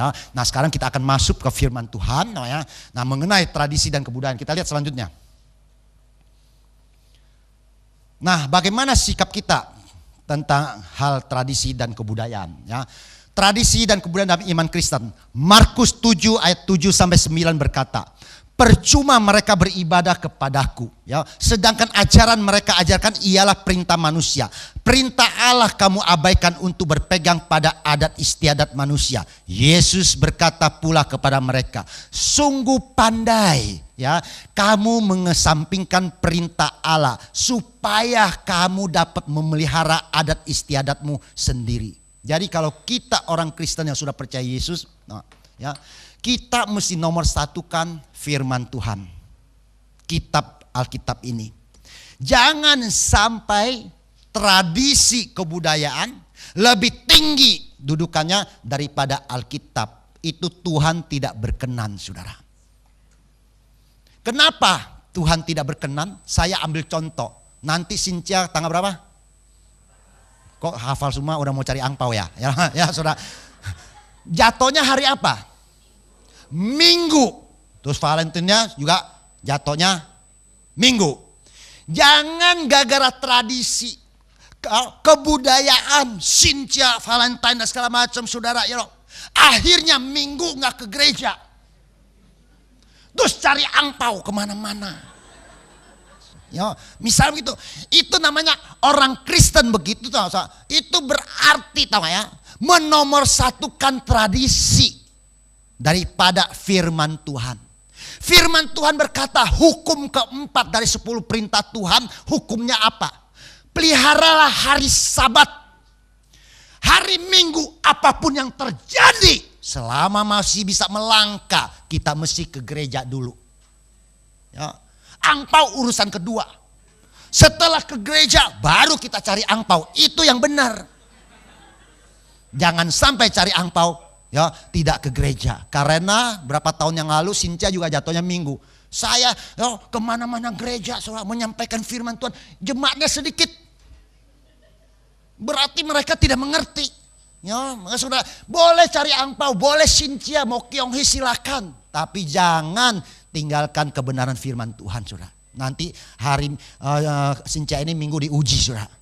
Nah sekarang kita akan masuk ke firman Tuhan. Nah mengenai tradisi dan kebudayaan. Kita lihat selanjutnya. Nah bagaimana sikap kita tentang hal tradisi dan kebudayaan. Tradisi dan kebudayaan dalam iman Kristen. Markus 7 ayat 7-9 berkata, percuma mereka beribadah kepadaku, sedangkan ajaran mereka ajarkan ialah perintah manusia. Perintah Allah kamu abaikan untuk berpegang pada adat istiadat manusia. Yesus berkata pula kepada mereka, sungguh pandai kamu mengesampingkan perintah Allah supaya kamu dapat memelihara adat istiadatmu sendiri. Jadi kalau kita orang Kristen yang sudah percaya Yesus, kita mesti nomor satukan firman Tuhan. Kitab Alkitab ini. Jangan sampai tradisi kebudayaan lebih tinggi dudukannya daripada Alkitab. Itu Tuhan tidak berkenan, saudara. Kenapa Tuhan tidak berkenan? Saya ambil contoh. Nanti Cynthia tanggal berapa? Kok hafal semua udah mau cari angpau ya? Ya saudara. Jatuhnya hari apa? Minggu. Terus Valentine-nya juga jatuhnya Minggu. Jangan gara-gara tradisi, kebudayaan, Cynthia, Valentine dan segala macam saudara. Akhirnya Minggu gak ke gereja. Terus cari angpau kemana-mana. Misalnya begitu. Itu namanya orang Kristen begitu. Itu berarti menomorsatukan tradisi daripada firman Tuhan. Firman Tuhan berkata hukum keempat dari 10 perintah Tuhan. Hukumnya apa? Peliharalah hari Sabat. Hari Minggu apapun yang terjadi, selama masih bisa melangkah, kita mesti ke gereja dulu. Angpau urusan kedua. Setelah ke gereja baru kita cari angpau. Itu yang benar. Jangan sampai cari angpau tidak ke gereja. Karena berapa tahun yang lalu Cynthia juga jatuhnya Minggu. Saya kemana-mana gereja menyampaikan firman Tuhan. Jemaatnya sedikit. Berarti mereka tidak mengerti. Saudara, boleh cari angpau, boleh Cynthia mau Kyonghee silakan. Tapi jangan tinggalkan kebenaran firman Tuhan, saudara. Nanti hari Cynthia ini Minggu diuji, saudara.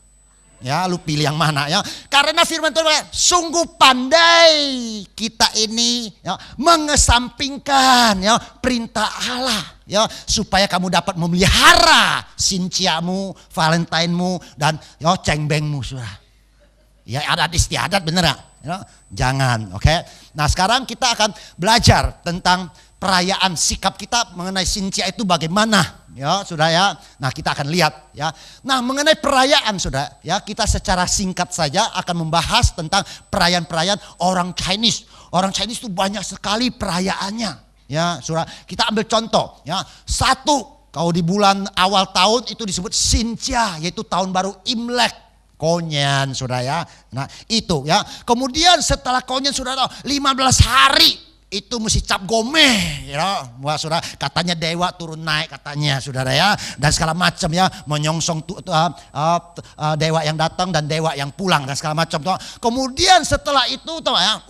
Lu pilih yang mana Karena firman Tuhan sungguh pandai kita ini mengesampingkan perintah Allah supaya kamu dapat memelihara Cynthia-mu, Valentine-mu dan cengbengmu, saudara. Adat istiadat bener jangan, oke. Nah sekarang kita akan belajar tentang perayaan, sikap kita mengenai Cynthia itu bagaimana saudara Nah kita akan lihat Nah mengenai perayaan saudara kita secara singkat saja akan membahas tentang perayaan-perayaan orang Chinese. Orang Chinese itu banyak sekali perayaannya saudara. Kita ambil contoh satu, kalau di bulan awal tahun itu disebut Cynthia, yaitu tahun baru Imlek. Konyen saudara Nah itu Kemudian setelah konyen saudara 15 hari itu mesti cap gomeh saudara. Katanya dewa turun naik katanya saudara dan segala macam menyongsong dewa yang datang dan dewa yang pulang dan segala macam Kemudian setelah itu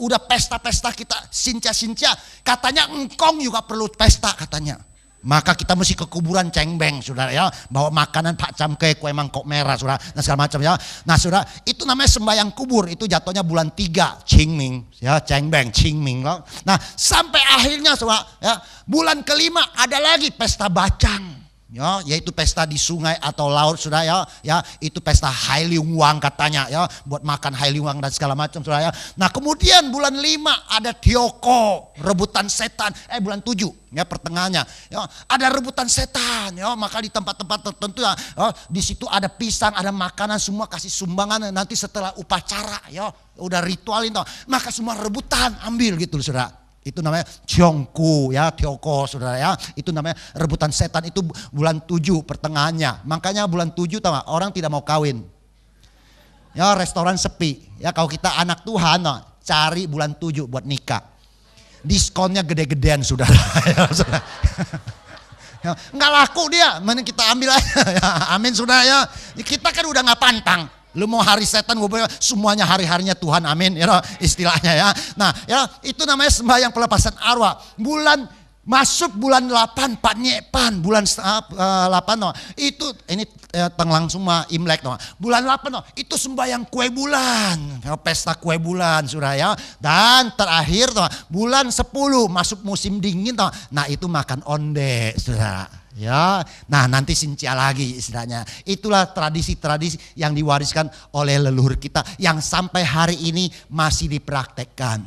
udah pesta-pesta kita Cynthia katanya engkong juga perlu pesta katanya. Maka kita mesti ke kuburan cengbeng saudara bawa makanan pak camke, kue mangkok merah saudara dan segala macam Nah saudara, itu namanya sembahyang kubur. Itu jatuhnya bulan 3 Qingming cengbeng Qingming Nah sampai akhirnya saudara bulan kelima ada lagi pesta bacang yaitu pesta di sungai atau laut saudara itu pesta Hailiungwang katanya buat makan Hailiungwang dan segala macam saudara Nah kemudian bulan 5 ada Tioko, rebutan setan. Bulan 7 pertengahannya ada rebutan setan maka di tempat-tempat tertentu di situ ada pisang, ada makanan, semua kasih sumbangan. Nanti setelah upacara udah ritualin maka semua rebutan ambil gitu saudara. Itu namanya Tiongku Tioko saudara Itu namanya rebutan setan. Itu bulan 7 pertengahannya. Makanya bulan 7 tahu gak, orang tidak mau kawin. Restoran sepi. Kalau kita anak Tuhan cari bulan 7 buat nikah. Diskonnya gede-gedean saudara. Nggak laku dia, mending kita ambil aja. Amin saudara Kita kan udah nggak pantang. Lu mau hari setan, gue bilang semuanya hari-harinya Tuhan, amin, ya, istilahnya ya. Nah, ya itu namanya sembahyang pelepasan arwah. Masuk bulan 8 Pak Nyepan, bulan 8 no. Itu ini tenglang semua Imlek no. Bulan 8 no, itu sembahyang kue bulan, pesta kue bulan Saudara ya. Dan terakhir no, bulan 10 masuk musim dingin no. Nah, itu makan onde Saudara. Ya, nah nanti sincia lagi istilahnya. Itulah tradisi-tradisi yang diwariskan oleh leluhur kita yang sampai hari ini masih dipraktekkan.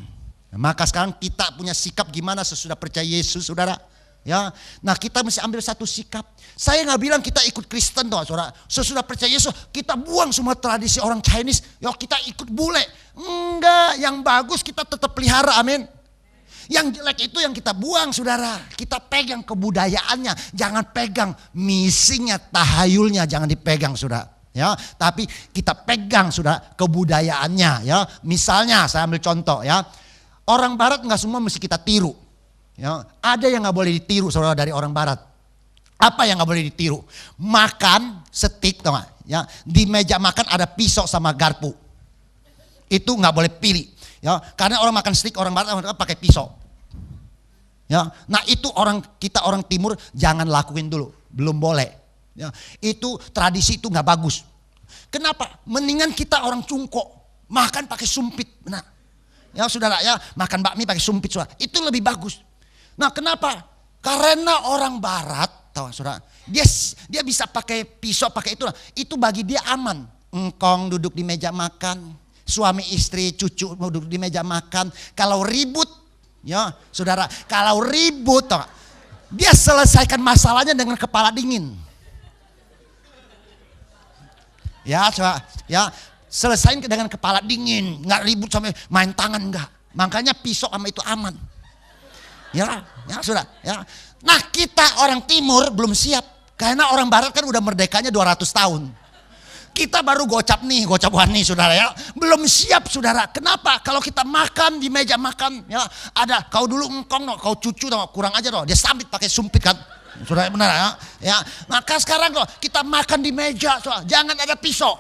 Nah, maka sekarang kita punya sikap gimana sesudah percaya Yesus, Saudara? Ya, nah kita mesti ambil satu sikap. Saya nggak bilang kita ikut Kristen toh, Saudara. Sesudah percaya Yesus kita buang semua tradisi orang Chinese. Ya kita ikut bule. Enggak, yang bagus kita tetap pelihara, amin. Yang jelek itu yang kita buang, Saudara. Kita pegang kebudayaannya, jangan pegang misinya, tahayulnya, jangan dipegang, Saudara. Ya, tapi kita pegang, Saudara, kebudayaannya. Ya, misalnya saya ambil contoh ya, orang Barat nggak semua mesti kita tiru. Ya, ada yang nggak boleh ditiru, Saudara, dari orang Barat. Apa yang nggak boleh ditiru? Makan steak, tau gak? Ya, di meja makan ada pisau sama garpu. Itu nggak boleh pilih. Ya, karena orang makan steak orang Barat pakai pisau. Ya, nah itu kita orang Timur jangan lakuin dulu, belum boleh. Ya, itu tradisi itu nggak bagus. Kenapa? Mendingan kita orang Cungko makan pakai sumpit, nah, ya Saudara ya makan bakmi pakai sumpit, Saudara. Itu lebih bagus. Nah, kenapa? Karena orang Barat, tahu Saudara, dia bisa pakai pisau pakai itu bagi dia aman. Engkong duduk di meja makan, suami istri cucu duduk di meja makan. Kalau ribut, ya Saudara, kalau ribut dia selesaikan masalahnya dengan kepala dingin. Ya Saudara, ya selesain dengan kepala dingin, nggak ribut sampai main tangan, enggak. Makanya pisau sama itu aman. Ya Saudara, ya. Nah, kita orang Timur belum siap karena orang Barat kan udah merdekanya 200 tahun. Kita baru gocap nih Saudara ya. Belum siap Saudara. Kenapa? Kalau kita makan di meja makan ya, ada kau dulu engkong no, kau cucu no, kurang aja no, dia sambit pakai sumpit kan. Saudara benar ya. Ya, maka sekarang no, kita makan di meja, Saudara, jangan ada pisau.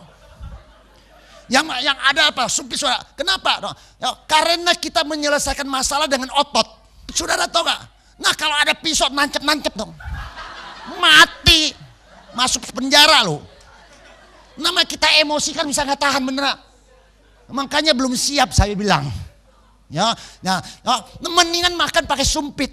Yang ada apa? Sumpit, Saudara. Kenapa? No? Ya, karena kita menyelesaikan masalah dengan otot. Saudara tahu gak? Nah, kalau ada pisau nancep dong. Mati. Masuk penjara loh. Namanya kita emosi kan bisa nggak tahan beneran. Makanya belum siap saya bilang. Ya, mendingan makan pakai sumpit.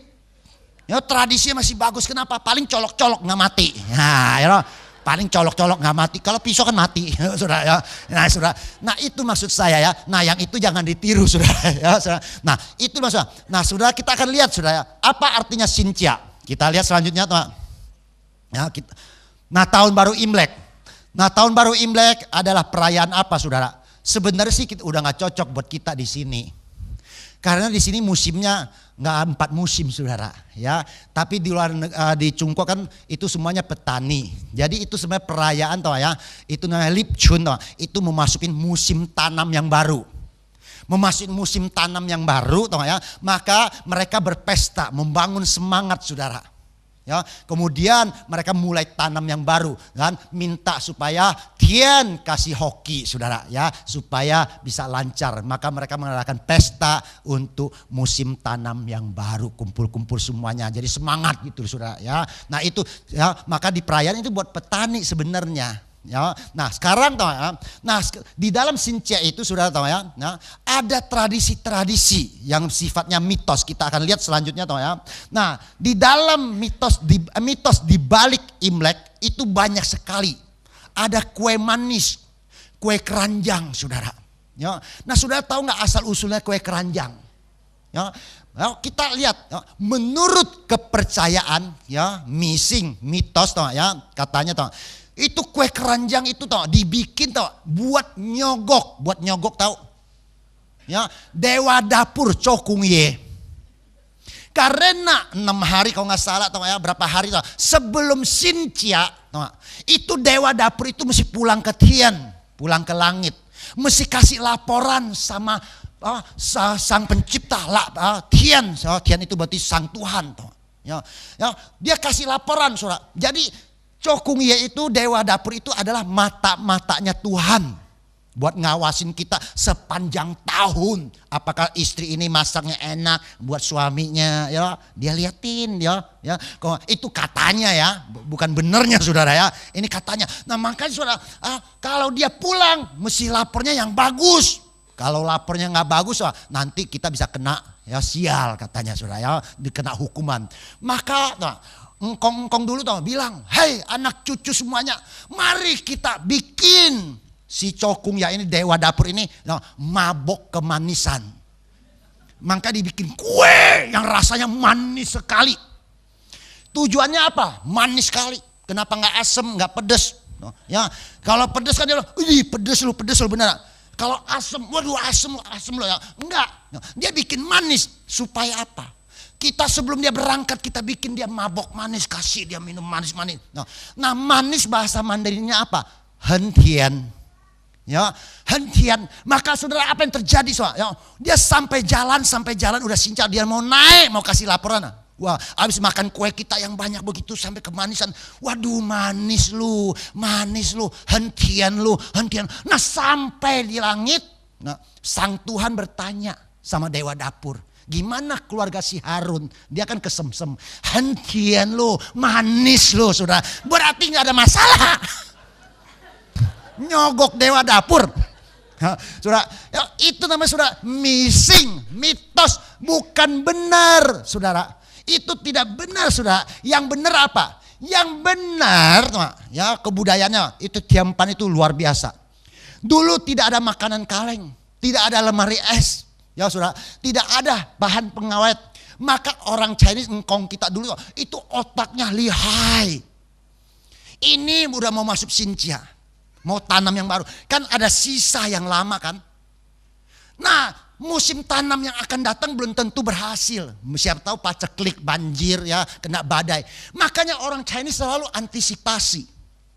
Ya, tradisinya masih bagus. Kenapa? Paling colok-colok nggak mati. Nah, ya, paling colok-colok nggak mati. Kalau pisau kan mati, Saudara ya. Nah, Saudara. Nah, itu maksud saya ya. Nah, yang itu jangan ditiru, Saudara. Ya, Saudara. Nah, itu maksudnya. Nah, Saudara, kita akan lihat, Saudara. Apa artinya Sincia? Kita lihat selanjutnya, Pak. Ya, nah, tahun baru Imlek. Nah, tahun baru Imlek adalah perayaan apa, Saudara? Sebenarnya sih kita udah nggak cocok buat kita di sini, karena di sini musimnya nggak 4 musim, Saudara. Ya, tapi di luar di Cungko kan itu semuanya petani. Jadi itu sebenarnya perayaan, toh ya. Itu namanya Lipchun, toh. Itu memasukin musim tanam yang baru. Memasukin musim tanam yang baru, toh ya. Maka mereka berpesta, membangun semangat, Saudara. Ya, kemudian mereka mulai tanam yang baru kan, minta supaya Tian kasih hoki, Saudara ya, supaya bisa lancar. Maka mereka mengadakan pesta untuk musim tanam yang baru, kumpul-kumpul semuanya. Jadi semangat gitu, Saudara ya. Nah, itu ya, maka di perayaan itu buat petani sebenarnya. Ya, nah sekarang tahu ya, nah di dalam Sincia itu Saudara tahu ya, nah, ada tradisi-tradisi yang sifatnya mitos. Kita akan lihat selanjutnya tahu ya. Nah, di dalam mitos di balik Imlek itu banyak sekali. Ada kue manis, kue keranjang, Saudara. Ya, nah Saudara tahu nggak asal usulnya kue keranjang? Ya, kita lihat ya, menurut kepercayaan ya, mitos tahu ya, katanya tahu. Itu kue keranjang itu tau dibikin tau buat nyogok tahu ya, dewa dapur Cokung Ye. Karena 6 hari kalau nggak salah tau ya, berapa hari tau sebelum Sincia tau, itu dewa dapur itu mesti pulang ke Tian, pulang ke langit, mesti kasih laporan sama sang pencipta Tian. Tian itu berarti sang Tuhan tau ya, dia kasih laporan, Saudara. Jadi Cokung Ye itu dewa dapur itu adalah mata-matanya Tuhan. buat ngawasin kita sepanjang tahun. Apakah istri ini masaknya enak buat suaminya, ya dia liatin, ya. Itu katanya ya, bukan benernya saudara ya. Ini katanya. Nah makanya saudara, kalau dia pulang mesti lapornya yang bagus. Kalau lapornya nggak bagus, nanti kita bisa kena ya sial katanya saudara ya, dikena hukuman. Maka engkong dulu bilang, hei anak cucu semuanya, mari kita bikin si cokung ya ini dewa dapur ini mabok kemanisan. Maka dibikin kue yang rasanya manis sekali. Tujuannya apa? Manis sekali. Kenapa nggak asem, nggak pedes? Ya, kalau pedes kan dia bilang, pedes lu bener. Kalau asem, waduh asem lu ya. Enggak. Dia bikin manis supaya apa? Kita sebelum dia berangkat kita bikin dia mabok manis, kasih dia minum manis-manis. Nah manis bahasa Mandarinnya apa? Hentian. Ya, hentian. Maka saudara apa yang terjadi ya, dia sampai jalan udah sincap, dia mau naik, mau kasih laporan. Wah, habis makan kue kita yang banyak begitu sampai kemanisan. Waduh, manis lu, hentian lu. Nah, sampai di langit, sang Tuhan bertanya sama dewa dapur, gimana keluarga si Harun? Dia kan kesemsem. Hentian lu, manis lu, saudara. Berarti nggak ada masalah. Nyogok dewa dapur. Saudara, itu namanya saudara missing, mitos, bukan benar, saudara. Itu tidak benar, saudara. Yang benar apa? Yang benar, ya kebudayaannya itu Tiampan itu luar biasa. Dulu tidak ada makanan kaleng, tidak ada lemari es, ya saudara, tidak ada bahan pengawet. Maka orang Chinese engkong kita dulu itu otaknya lihai. Ini udah mau masuk Xinjia. Mau tanam yang baru. Kan ada sisa yang lama kan. Nah musim tanam yang akan datang belum tentu berhasil. Siapa tahu paceklik, banjir ya, kena badai. Makanya orang Chinese selalu antisipasi.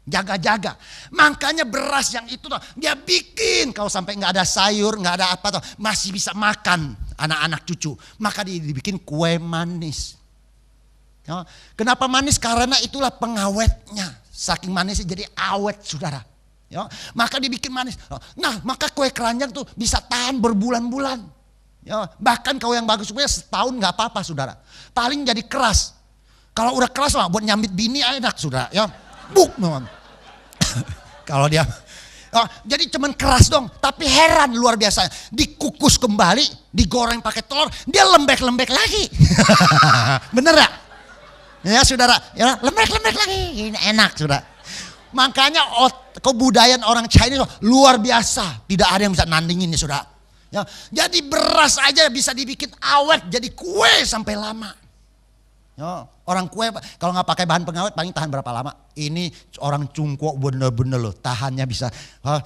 Jaga-jaga. Makanya beras yang itu dia bikin. Kalau sampai nggak ada sayur, nggak ada apa masih bisa makan anak-anak cucu. Maka dibikin kue manis. Ya, kenapa manis? Karena itulah pengawetnya. Saking manisnya jadi awet saudara. Ya, maka dibikin manis. Nah, maka kue keranjang tuh bisa tahan berbulan-bulan. Ya, bahkan kalau yang bagus punya setahun nggak apa-apa, saudara. Paling jadi keras. Kalau udah keras buat nyambit bini enak, saudara. Ya, buk memang. Kalau dia, jadi cuman keras dong. Tapi heran luar biasa. Dikukus kembali, digoreng pakai telur, dia lembek-lembek lagi. Bener ya? Ya, saudara. Ya, lembek-lembek lagi. Ini enak, saudara. Makanya kebudayaan orang Chinese luar biasa. Tidak ada yang bisa nandingin ya saudara. Ya, jadi beras aja bisa dibikin awet jadi kue sampai lama. Ya, orang kue kalau nggak pakai bahan pengawet paling tahan berapa lama? Ini orang Cungkuok bener-bener loh. Tahannya bisa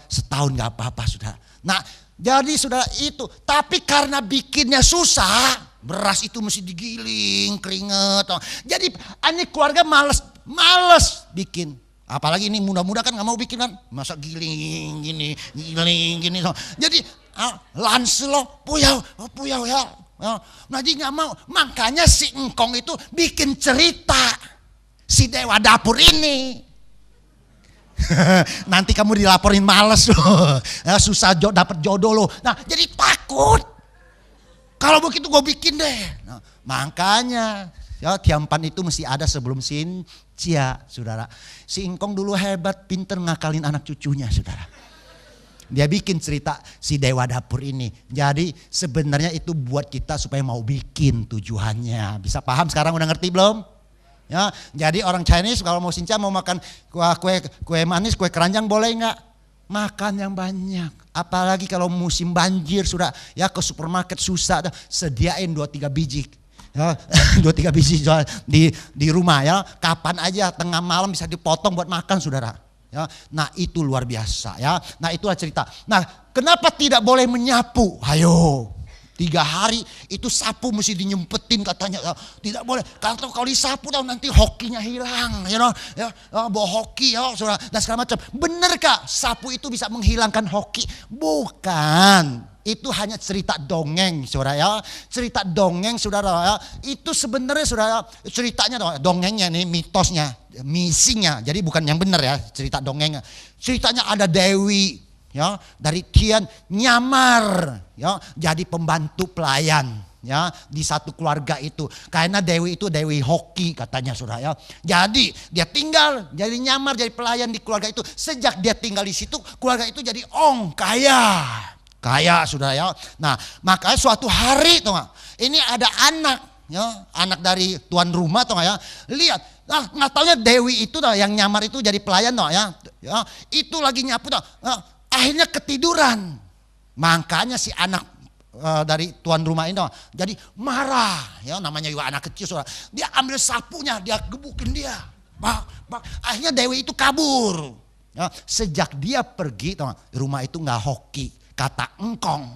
setahun nggak apa-apa saudara. Nah jadi saudara itu. Tapi karena bikinnya susah. Beras itu mesti digiling, keringet. Jadi ini keluarga males bikin. Apalagi ini muda-muda kan nggak mau bikin kan, masa giling gini. Jadi Lanselo puyau ya. Nah jadi nggak mau. Makanya si engkong itu bikin cerita si dewa dapur ini. Nanti kamu dilaporin males loh, susah dapat jodoh loh. Nah jadi takut. Kalau begitu gue bikin deh. Nah, makanya ya Tiampan itu mesti ada sebelum Xinjia, saudara. Si engkong dulu hebat, pinter ngakalin anak cucunya, saudara. Dia bikin cerita si dewa dapur ini. Jadi sebenarnya itu buat kita supaya mau bikin tujuannya. Bisa paham sekarang, udah ngerti belum? Ya, jadi orang Chinese kalau mau Xinjia mau makan kue manis, kue keranjang boleh nggak? Makan yang banyak. Apalagi kalau musim banjir, sudah ya ke supermarket susah, sediain 2-3 biji. Ya, 2-3 biji di rumah ya. Kapan aja tengah malam bisa dipotong buat makan saudara. Ya, nah itu luar biasa ya. Nah itulah cerita. Nah kenapa tidak boleh menyapu? Ayo 3 hari itu sapu mesti dinyempetin katanya. Tidak boleh. Kalau disapu nanti hokinya hilang. You know? Ya, bawa hoki ya saudara. Dan segala macam. Benarkah sapu itu bisa menghilangkan hoki? Bukan. Itu hanya cerita dongeng saudara ya. Cerita dongeng saudara ya. Itu sebenarnya saudara ceritanya dongengnya nih mitosnya. Missingnya. Jadi bukan yang benar ya cerita dongengnya. Ceritanya ada Dewi ya, dari Tian nyamar ya jadi pembantu pelayan ya di satu keluarga itu. Karena Dewi itu Dewi hoki katanya saudara ya. Jadi dia tinggal jadi nyamar jadi pelayan di keluarga itu. Sejak dia tinggal di situ keluarga itu jadi kaya. Kaya saudara ya. Nah, makanya suatu hari tuh ini ada anak ya, anak dari tuan rumah tuh ya. Lihat, nah nggak taunya Dewi itu tuh yang nyamar itu jadi pelayan tuh ya. Itu lagi nyapu tuh. Akhirnya ketiduran. Makanya si anak dari tuan rumah ini jadi marah ya, namanya juga anak kecil saudara. Dia ambil sapunya, dia gebukin dia. Akhirnya Dewi itu kabur ya. Sejak dia pergi rumah itu nggak hoki, kata engkong.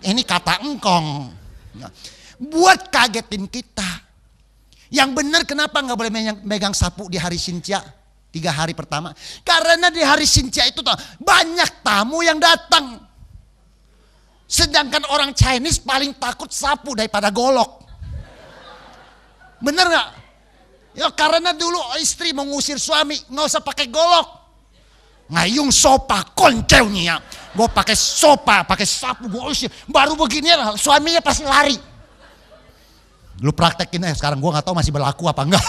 Ini kata engkong ya. Buat kagetin kita. Yang benar kenapa nggak boleh megang sapu di hari Sintia 3 hari pertama? Karena di hari Sintia itu banyak tamu yang datang. Sedangkan orang Chinese paling takut sapu daripada golok. Bener gak? Ya karena dulu istri mengusir suami, nggak usah pakai golok. Ngayung sopa konceunya. Gue pakai sopa, pakai sapu, gue usir. Baru begini suaminya pasti lari. Lu praktekin sekarang, gue gak tahu masih berlaku apa enggak.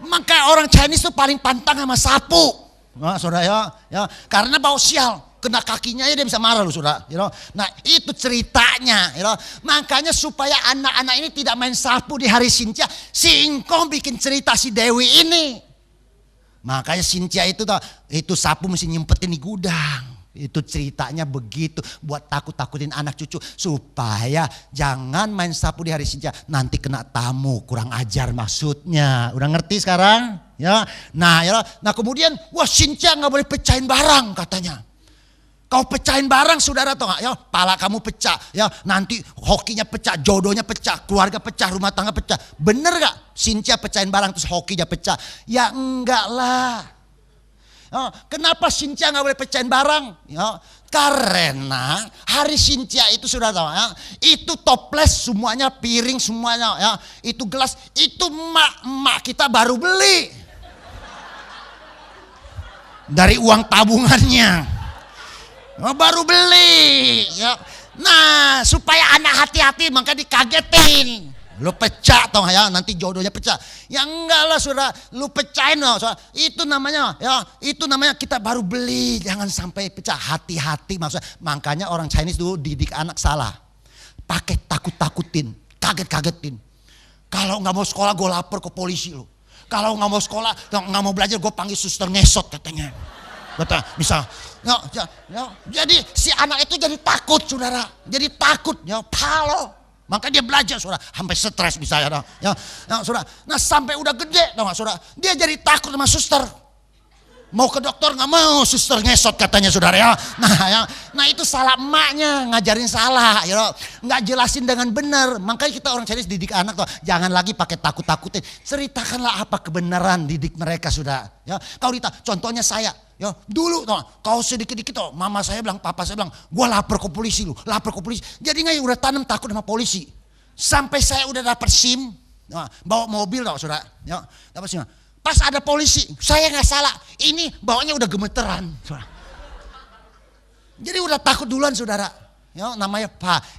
Maka orang Chinese tuh paling pantang sama sapu. Nah, saudara ya, karena bau sial. Kena kakinya ya dia bisa marah loh saudara. Nah itu ceritanya. Makanya supaya anak-anak ini tidak main sapu di hari Sintia, si Ingkong bikin cerita si Dewi ini. Makanya Sintia itu sapu mesti nyempetin di gudang. Itu ceritanya begitu buat takut-takutin anak cucu supaya jangan main sapu di hari Sintia, nanti kena tamu, kurang ajar maksudnya. Udah ngerti sekarang? Ya. Nah kemudian wah Sintia nggak boleh pecahin barang katanya. Kau pecahin barang saudara tau gak ya, pala kamu pecah ya, nanti hokinya pecah, jodohnya pecah, keluarga pecah, rumah tangga pecah. Bener gak Sintia pecahin barang terus hokinya pecah? Ya enggak lah. Kenapa Sintia gak boleh pecahin barang? Ya, karena hari Sintia itu sudah tahu ya, itu toples semuanya, piring semuanya ya, itu gelas, itu emak kita baru beli dari uang tabungannya. Baru beli ya. Nah supaya anak hati-hati maka dikagetin. Lu pecah tau ya, nanti jodohnya pecah. Ya enggak lah saudara, lu pecahin loh saudara. Itu namanya ya, itu namanya kita baru beli, jangan sampai pecah. Hati-hati maksudnya. Makanya orang Chinese dulu didik anak salah, pakai takut-takutin, kaget-kagetin. Kalau nggak mau sekolah gue lapor ke polisi lo. Kalau nggak mau sekolah, nggak mau belajar gue panggil suster ngesot katanya. Betul, misal. Jadi si anak itu jadi takut saudara, jadi takut ya, palo. Maka dia belajar saudara, sampai stres misalnya ya, saudara. Nah sampai udah gede tau gak saudara, dia jadi takut sama suster. Mau ke dokter nggak mau, suster ngesot katanya saudara ya. Nah itu salah emaknya, ngajarin salah ya, nggak jelasin dengan benar. Makanya kita orang Chinese didik anak tuh, jangan lagi pakai takut-takutin. Ceritakanlah apa kebenaran, didik mereka sudah. Ya, kau contohnya saya. Ya, dulu kau sedikit-dikit mama saya bilang, papa saya bilang, gua lapor ke polisi lu, lapor ke polisi. Jadi nggak udah tanam takut sama polisi. Sampai saya udah dapat SIM, bawa mobil saudara, ya, dapat SIM. Pas ada polisi, saya nggak salah, ini bawanya udah gemeteran, saudara. Jadi udah takut duluan saudara. Ya, namanya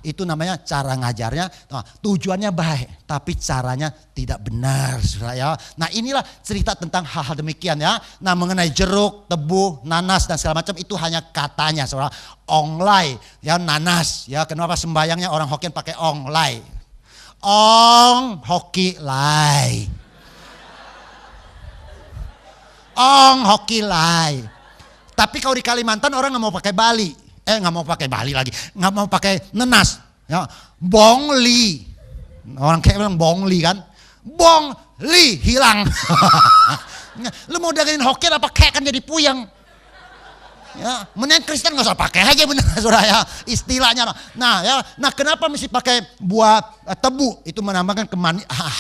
itu namanya cara ngajarnya. Nah, tujuannya baik, tapi caranya tidak benar, saudara ya. Nah inilah cerita tentang hal-hal demikian ya. Nah mengenai jeruk, tebu, nanas dan segala macam itu hanya katanya, saudara. Onglai, ya nanas, ya kenapa sembayangnya orang Hokkien pakai onglai? Ong hoki lai. Ong hoki lai. Tapi kalau di Kalimantan orang nggak mau pakai Bali. Nggak mau pakai Bali lagi, nggak mau pakai nenas, ya bongli, orang kayak bilang bongli kan, bongli hilang. Lu mau dagangin Hokkien apa kayak kan jadi puyeng. Ya, mending Kristen nggak usah pakai aja bener saudara ya istilahnya. Nah kenapa mesti pakai buah tebu itu menambahkan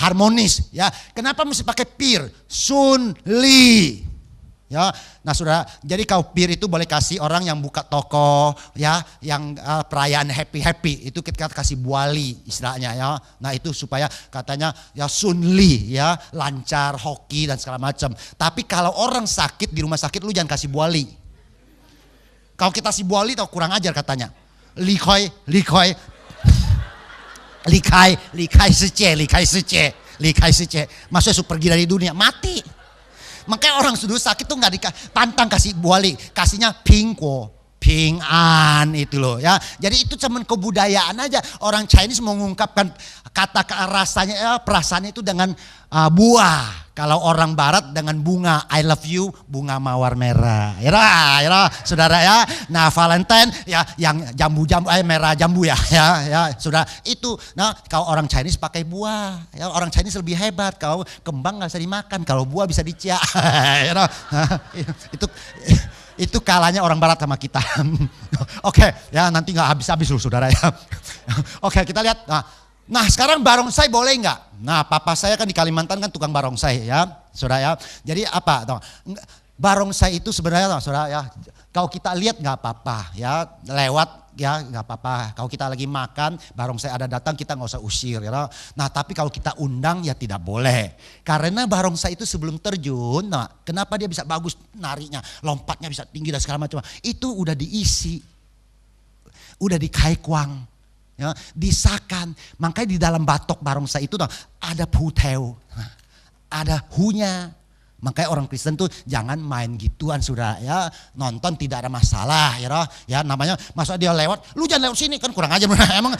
harmonis ya? Kenapa mesti pakai pir, sun li? Ya, nah saudara, jadi kau bir itu boleh kasih orang yang buka toko, ya, yang perayaan happy itu kita kasih buali istilahnya ya. Nah itu supaya katanya ya sunli ya, lancar hoki dan segala macam. Tapi kalau orang sakit di rumah sakit lu jangan kasih buali. Kalau kita kasih buali tau kurang ajar katanya. Likai sece. Maksudnya pergi dari dunia mati. Makanya orang sudah sakit tuh nggak pantang kasih buali, kasihnya ping-an itu loh ya. Jadi itu cuman kebudayaan aja. Orang Chinese mengungkapkan kata rasanya perasaannya itu dengan buah. Kalau orang Barat dengan bunga, I love you, bunga mawar merah. Ya, saudara ya. Nah Valentine ya yang jambu-jambu, merah jambu ya, saudara itu. Nah kalau orang Chinese pakai buah, ya orang Chinese lebih hebat. Kalau kembang nggak bisa dimakan, kalau buah bisa diciak. Itu kalanya orang Barat sama kita. Oke, ya nanti nggak habis-habis loh saudara ya. Oke, kita lihat. Nah sekarang barongsai boleh nggak? Nah papa saya kan di Kalimantan kan tukang barongsai ya, saudara ya. Jadi apa? Barongsai itu sebenarnya saudara ya, kalau kita lihat nggak apa-apa ya, lewat ya nggak apa-apa. Kalau kita lagi makan, barongsai ada datang kita nggak usah usir ya. Nah tapi kalau kita undang ya tidak boleh. Karena barongsai itu sebelum terjun, nah kenapa dia bisa bagus narinya, lompatnya bisa tinggi dan segala macam. Itu udah diisi, udah dikaikwang. Ya, disakan, makanya di dalam batok barongsai itu ada puteu, ada hunya. Makanya orang Kristen tuh jangan main gituan sudah ya, nonton tidak ada masalah ya namanya masa dia lewat, lu jangan lewat sini kan kurang aja emang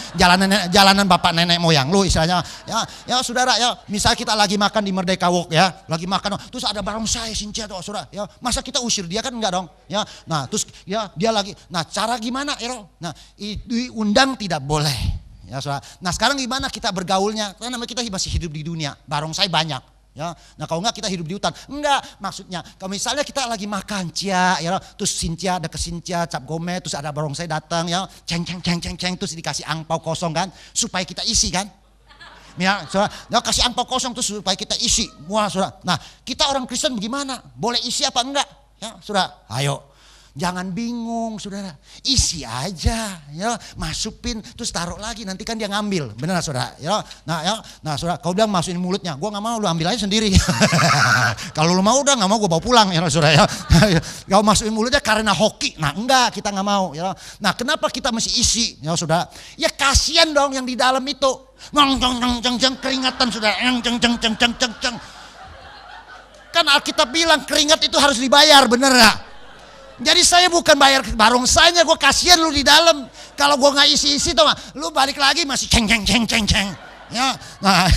jalanan bapak nenek moyang lu istilahnya ya saudara ya, misal kita lagi makan di Merdeka Walk ya, lagi makan terus ada barongsai sincia tuh saudara ya, masa kita usir dia kan enggak dong ya, nah terus ya dia lagi, nah cara gimana ya, nah diundang tidak boleh ya saudara. Nah sekarang gimana kita bergaulnya, karena kita masih hidup di dunia, barongsai banyak. Ya, nah kalau enggak kita hidup di hutan. Enggak, maksudnya kalau misalnya kita lagi makan cia ya, terus Sincia ada ke Sincia cap gome, terus ada barongsai datang ya, ceng terus dikasih angpau kosong kan, supaya kita isi kan. Ya, saudara, ya, kasih angpau kosong terus supaya kita isi. Wah, saudara. Nah, kita orang Kristen bagaimana? Boleh isi apa enggak? Ya, saudara. Ayo. Jangan bingung saudara, isi aja ya, masukin terus taruh lagi, nanti kan dia ngambil, benar saudara ya. Nah saudara, kau bilang masukin mulutnya, gua nggak mau, lu ambil aja sendiri. Kalau lu mau udah nggak mau, gua bawa pulang ya saudara ya. Kau masukin mulutnya karena hoki, nah enggak, kita nggak mau ya. Nah kenapa kita mesti isi ya saudara? Ya kasihan dong yang di dalam itu, keringatan saudara, kan Alkitab bilang keringat itu harus dibayar, bener nggak? Jadi saya bukan bayar barongsainya, gue kasihan lu di dalam. Kalau gue nggak isi tuh, lu balik lagi masih ceng. Ya, nah,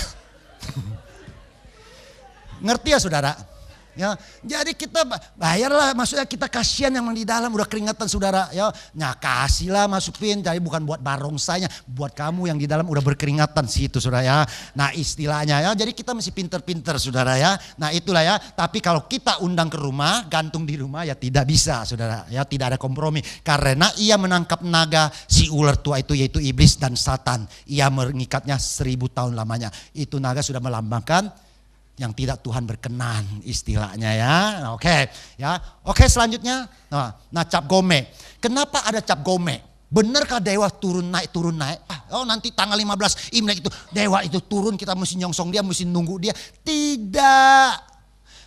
ngerti ya saudara? Ya, jadi kita bayarlah, maksudnya kita kasihan yang di dalam udah keringatan saudara ya. Nah kasihlah masukin, jadi bukan buat barongsainya, buat kamu yang di dalam udah berkeringatan situ saudara ya. Nah istilahnya ya, jadi kita mesti pinter-pinter saudara ya. Nah itulah ya, tapi kalau kita undang ke rumah, gantung di rumah ya tidak bisa saudara ya, tidak ada kompromi. Karena ia menangkap naga si ular tua itu, yaitu iblis dan Satan. Ia mengikatnya 1000 tahun lamanya. Itu naga sudah melambangkan yang tidak Tuhan berkenan istilahnya ya. Oke ya. Oke selanjutnya. Nah cap gome. Kenapa ada cap gome? Benarkah dewa turun naik? Oh nanti tanggal 15 Imlek itu dewa itu turun, kita mesti nyongsong dia, mesti nunggu dia. Tidak.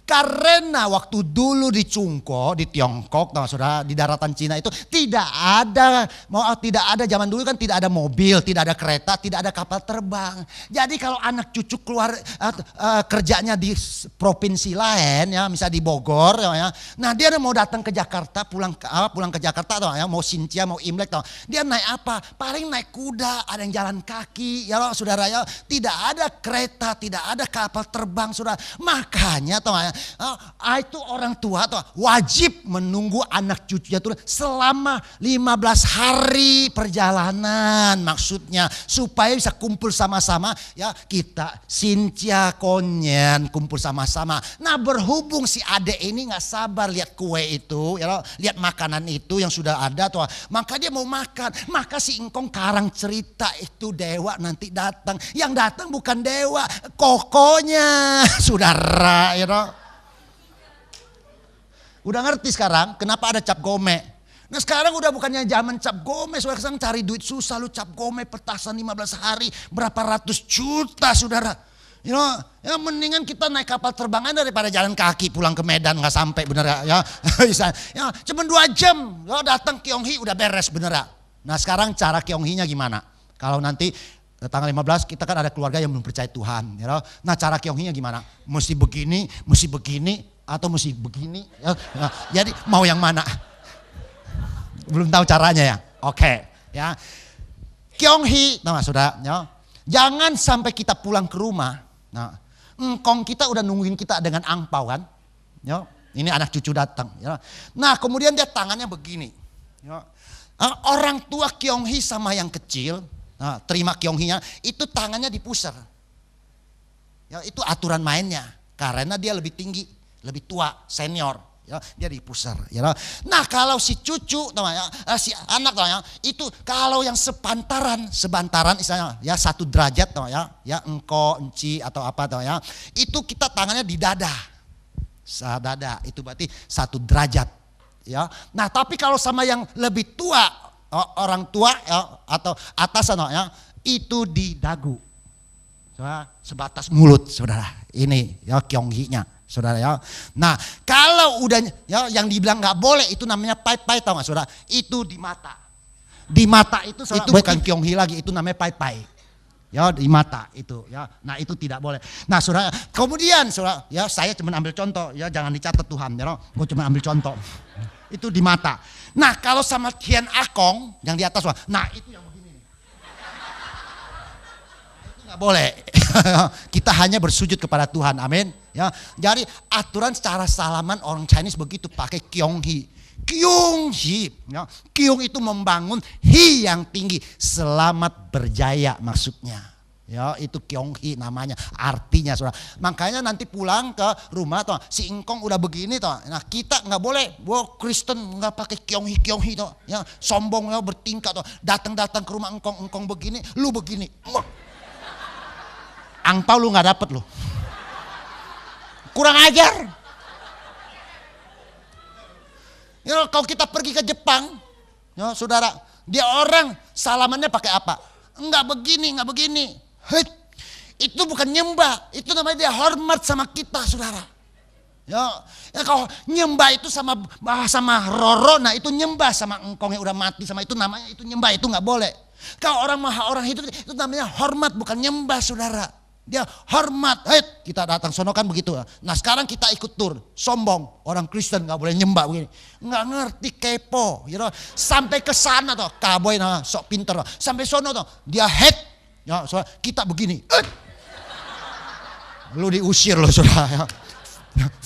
Karena waktu dulu di Cungko, di Tiongkok, saudara, di daratan Cina itu tidak ada zaman dulu kan tidak ada mobil, tidak ada kereta, tidak ada kapal terbang. Jadi kalau anak cucu keluar kerjanya di provinsi lain ya, misalnya di Bogor ya, nah dia mau datang ke Jakarta, pulang ke Jakarta ya, mau Sincia, mau Imlek, dia naik apa? Paling naik kuda, ada yang jalan kaki ya saudara ya, tidak ada kereta, tidak ada kapal terbang saudara. Makanya itu orang tua wajib menunggu anak cucunya turun selama 15 hari perjalanan, maksudnya supaya bisa kumpul sama-sama ya, kita Sincia Konyen kumpul sama-sama. Nah berhubung si adek ini nggak sabar lihat kue itu ya, lihat makanan itu yang sudah ada tuh, maka dia mau makan. Maka si Engkong karang cerita itu dewa nanti datang, yang datang bukan dewa, kokonya saudara ya. Udah ngerti sekarang kenapa ada cap gome. Nah sekarang udah bukannya zaman cap gome. Saudara sekarang cari duit susah, lu cap gome petasan 15 hari berapa ratus juta saudara. You know, ya mendingan kita naik kapal terbangan daripada jalan kaki pulang ke Medan nggak sampai bener ya. Ya cuma 2 jam, lo datang Kyonghi udah beres bener ya. Nah sekarang cara Kyonghi-nya gimana? Kalau nanti tanggal 15 kita kan ada keluarga yang belum percaya Tuhan. You know? Nah cara Kyonghi-nya gimana? Mesti begini, atau mesti begini. Ya. Nah, jadi mau yang mana? Belum tahu caranya ya. Oke, ya. Kyonghi, nah saudara, ya. Jangan sampai kita pulang ke rumah. Nah, engkong kita udah nungguin kita dengan angpau kan. Ya, ini anak cucu datang. Ya. Nah kemudian dia tangannya begini. Ya. Orang tua Kyonghi sama yang kecil, nah, terima Kyonghi-nya, itu tangannya dipuser. Ya, itu aturan mainnya. Karena dia lebih tinggi, lebih tua, senior. Ya, dia dipuser. Ya. Nah kalau si cucu, si anak, itu kalau yang sebantaran istilahnya, ya 1 derajat, ya engko, enci atau apa, ya, itu kita tangannya di dada, dada itu berarti 1 derajat. Ya, nah tapi kalau sama yang lebih tua, orang tua ya, atau atasan, ya, itu di dagu, sebatas mulut, saudara. Ini ya Kyonghi-nya. Saudara ya. Nah, kalau udah ya yang dibilang nggak boleh itu namanya pai-pai, tahu nggak saudara? Itu di mata. Di mata itu saudara, itu bukan Kyonghi lagi, itu namanya pai-pai. Ya di mata itu ya. Nah, itu tidak boleh. Nah, saudara, kemudian saudara, ya saya cuma ambil contoh ya, jangan dicatat Tuhan ya. Gue cuma ambil contoh. Itu di mata. Nah, kalau sama Kian Akong yang di atas, nah itu yang begini. Itu nggak boleh. Kita hanya bersujud kepada Tuhan. Amin. Ya, jadi aturan secara salaman orang Chinese begitu, pakai Kyonghi. Kyonghi, ya. Kyong itu membangun, hi yang tinggi, selamat berjaya maksudnya. Ya, itu Kyonghi namanya, artinya saudara. Makanya nanti pulang ke rumah toh, si engkong udah begini toh. Nah, kita nggak boleh, Kristen nggak pakai Kyonghi toh. Ya, sombong ya, bertingkah toh. Datang ke rumah engkong begini, lu begini. Angpau lu nggak dapet lu. Kurang ajar. Ya, kalau kita pergi ke Jepang, ya, saudara, dia orang salamannya pakai apa? Enggak begini. Hei, itu bukan nyembah, itu namanya dia hormat sama kita, saudara. Ya kalau nyembah itu sama Roro, nah itu nyembah sama engkong yang udah mati, sama itu namanya itu nyembah, itu nggak boleh. Kalau orang hidup itu namanya hormat, bukan nyembah, saudara. Dia hormat, kita datang sono kan begitu. Nah sekarang kita ikut tur, sombong, orang Kristen nggak boleh nyembah begini, nggak ngerti, kepo, you know. Sampai ke sana toh, kaboy sok pinter, sampai sono toh, dia ya, so, kita begini, lu diusir loh saudara. Ya.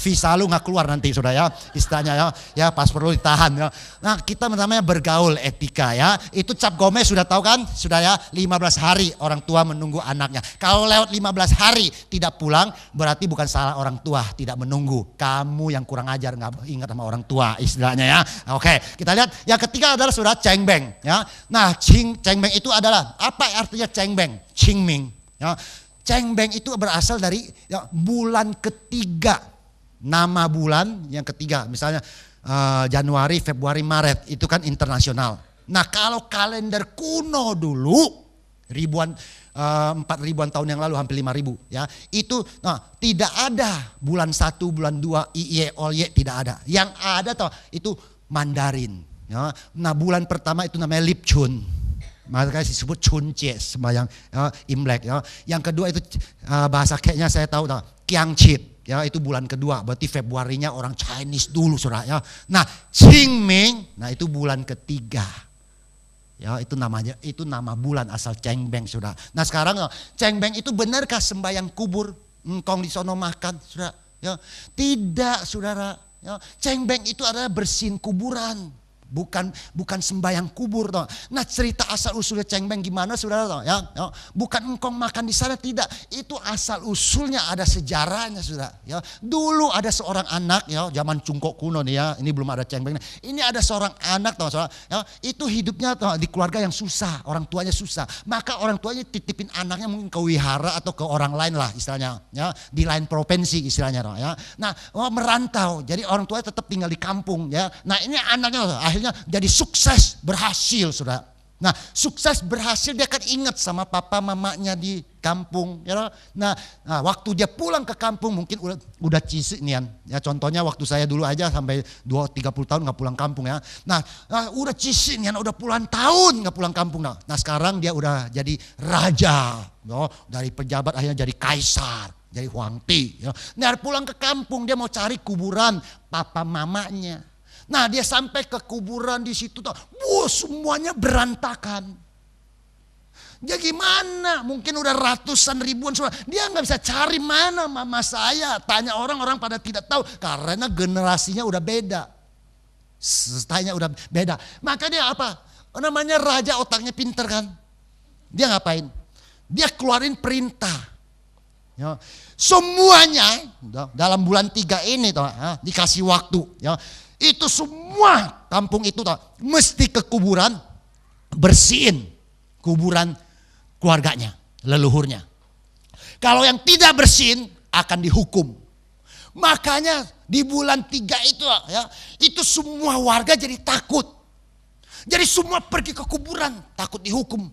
Visa lu nggak keluar nanti saudara ya, istilahnya ya paspor lu ditahan ya. Nah kita namanya bergaul etika ya. Itu cap gome sudah tahu kan, sudah ya, 15 hari orang tua menunggu anaknya. Kalau lewat 15 hari tidak pulang berarti bukan salah orang tua tidak menunggu, kamu yang kurang ajar nggak ingat sama orang tua istilahnya ya. Oke, kita lihat yang ketiga adalah saudara cengbeng ya. Nah cengbeng itu adalah apa artinya cengbeng? Qingming ya. Cengbeng itu berasal dari ya, bulan ketiga. Nama bulan yang ketiga, misalnya Januari, Februari, Maret, itu kan internasional. Nah kalau kalender kuno dulu, 4.000 tahun yang lalu, hampir 5.000 ya, itu tidak ada bulan 1, bulan 2, Iye, Olye, tidak ada. Yang ada itu Mandarin. Ya. Nah bulan pertama itu namanya Lipchun. Makanya disebut Chunjie, sembahyang Imlek. Ya. Yang kedua itu bahasa kayaknya saya tahu, Kiangchit. Ya itu bulan kedua, berarti Februarinya orang Chinese dulu saudara ya. Nah Qingming, nah itu bulan ketiga. Ya itu namanya, itu nama bulan asal cengbeng saudara. Nah sekarang cengbeng itu benarkah sembahyang kubur? Engkong di sono makan saudara? Ya tidak saudara. Ya, cengbeng itu adalah bersihin kuburan. bukan sembahyang kubur toh. Nah cerita asal usulnya cengbeng gimana saudara toh ya, bukan engkong makan di sana, tidak. Itu asal usulnya ada sejarahnya saudara ya. Dulu ada seorang anak ya, zaman cungkok kuno nih ya, ini belum ada cengbeng. Ini ada seorang anak toh saudara ya, itu hidupnya toh di keluarga yang susah, orang tuanya susah. Maka orang tuanya titipin anaknya mungkin ke wihara atau ke orang lain lah istilahnya ya, di lain provinsi istilahnya toh ya. Nah merantau, jadi orang tuanya tetap tinggal di kampung ya. Nah ini anaknya akhirnya jadi sukses, berhasil saudara. Nah sukses berhasil, dia kan ingat sama papa mamanya di kampung ya. Nah waktu dia pulang ke kampung mungkin udah cisik nih ya. Contohnya waktu saya dulu aja sampai 20-30 tahun gak pulang kampung ya. Nah udah cisik nih, udah puluhan tahun gak pulang kampung. Nah sekarang dia udah jadi raja, dari pejabat akhirnya jadi kaisar, jadi Huangti ya. Nah pulang ke kampung dia mau cari kuburan papa mamanya. Nah dia sampai ke kuburan di situ tuh, semuanya berantakan. Dia gimana? Mungkin udah ratusan ribuan saudara. Dia nggak bisa cari mana mama saya. Tanya orang pada tidak tahu karena generasinya udah beda. Stylenya udah beda. Maka dia apa? Namanya raja, otaknya pinter kan? Dia ngapain? Dia keluarin perintah. Ya. Semuanya dalam bulan 3 ini toh, ya, dikasih waktu. Ya. Itu semua kampung itu mesti ke kuburan, bersihin kuburan keluarganya, leluhurnya. Kalau yang tidak bersihin akan dihukum. Makanya di bulan 3 itu ya, itu semua warga jadi takut. Jadi semua pergi ke kuburan, takut dihukum.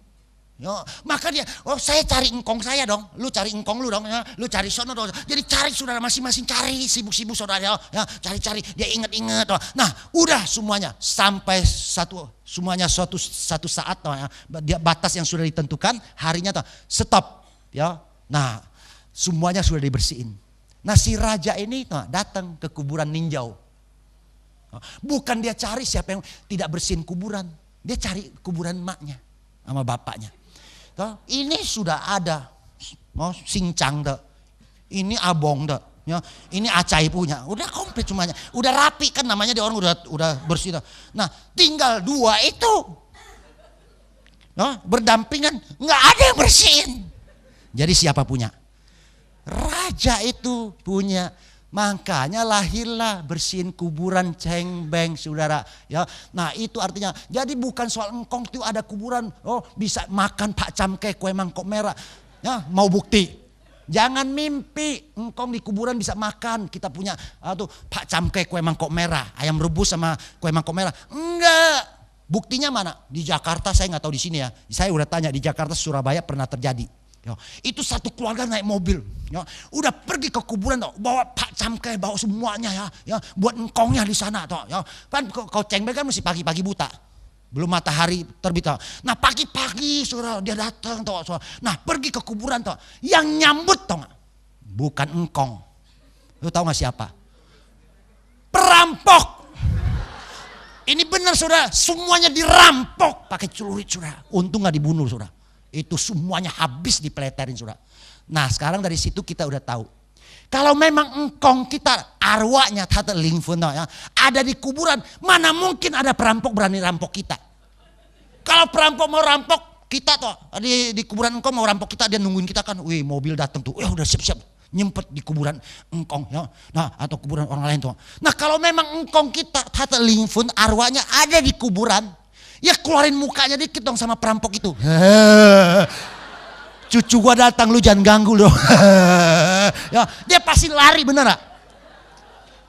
Ya, maka dia, saya cari engkong saya dong, lu cari engkong lu dong, ya, lu cari sono dong. Jadi cari saudara masing-masing, cari sibuk-sibuk saudara ya, cari-cari, dia ingat-ingat. Nah, udah semuanya sampai semuanya suatu saat ya, dia batas yang sudah ditentukan, harinya stop ya. Nah, semuanya sudah dibersihin. Nah, si raja ini datang ke kuburan ninjau. Bukan dia cari siapa yang tidak bersihin kuburan, dia cari kuburan emaknya sama bapaknya. Ini sudah ada, sincang deh, ini abong deh, ya, ini acai punya, udah komplit semuanya, udah rapi kan namanya, dia orang udah bersih deh. Nah tinggal 2 itu, berdampingan, nggak ada yang bersihin. Jadi siapa punya? Raja itu punya. Makanya lahirlah bersihin kuburan cengbeng saudara ya. Nah itu artinya jadi bukan soal engkong itu ada kuburan bisa makan pak camke kue mangkok merah ya. Mau bukti jangan mimpi engkong di kuburan bisa makan kita punya pak camke kue mangkok merah, ayam rebus sama kue mangkok merah, enggak. Buktinya mana? Di Jakarta saya nggak tahu di sini ya, saya udah tanya di Jakarta, Surabaya pernah terjadi. Ya, itu satu keluarga naik mobil, ya, udah pergi ke kuburan, toh, bawa pak camke, bawa semuanya ya, buat engkongnya di sana, toh, ya. Kan kau cengbeng kan mesti pagi-pagi buta, belum matahari terbit, toh. Nah pagi-pagi saudara dia datang, toh, saudara. Nah pergi ke kuburan, toh, yang nyambut, toh, bukan engkong, lu tahu nggak siapa? Perampok. Ini benar saudara, semuanya dirampok pakai celurit saudara, untung nggak dibunuh saudara. Itu semuanya habis dipeleterin saudara. Nah sekarang dari situ kita udah tahu. Kalau memang engkong kita arwahnya ya, ada di kuburan, mana mungkin ada perampok berani rampok kita. Kalau perampok mau rampok kita toh di kuburan engkong mau rampok kita, dia nungguin kita kan. Wih mobil datang tuh, udah siap-siap nyempet di kuburan engkong ya. Nah atau kuburan orang lain tuh. Nah kalau memang engkong kita arwahnya ada di kuburan, ya keluarin mukanya dikit dong sama perampok itu. Cucu gua datang, lu jangan ganggu dong. Ya, dia pasti lari bener gak?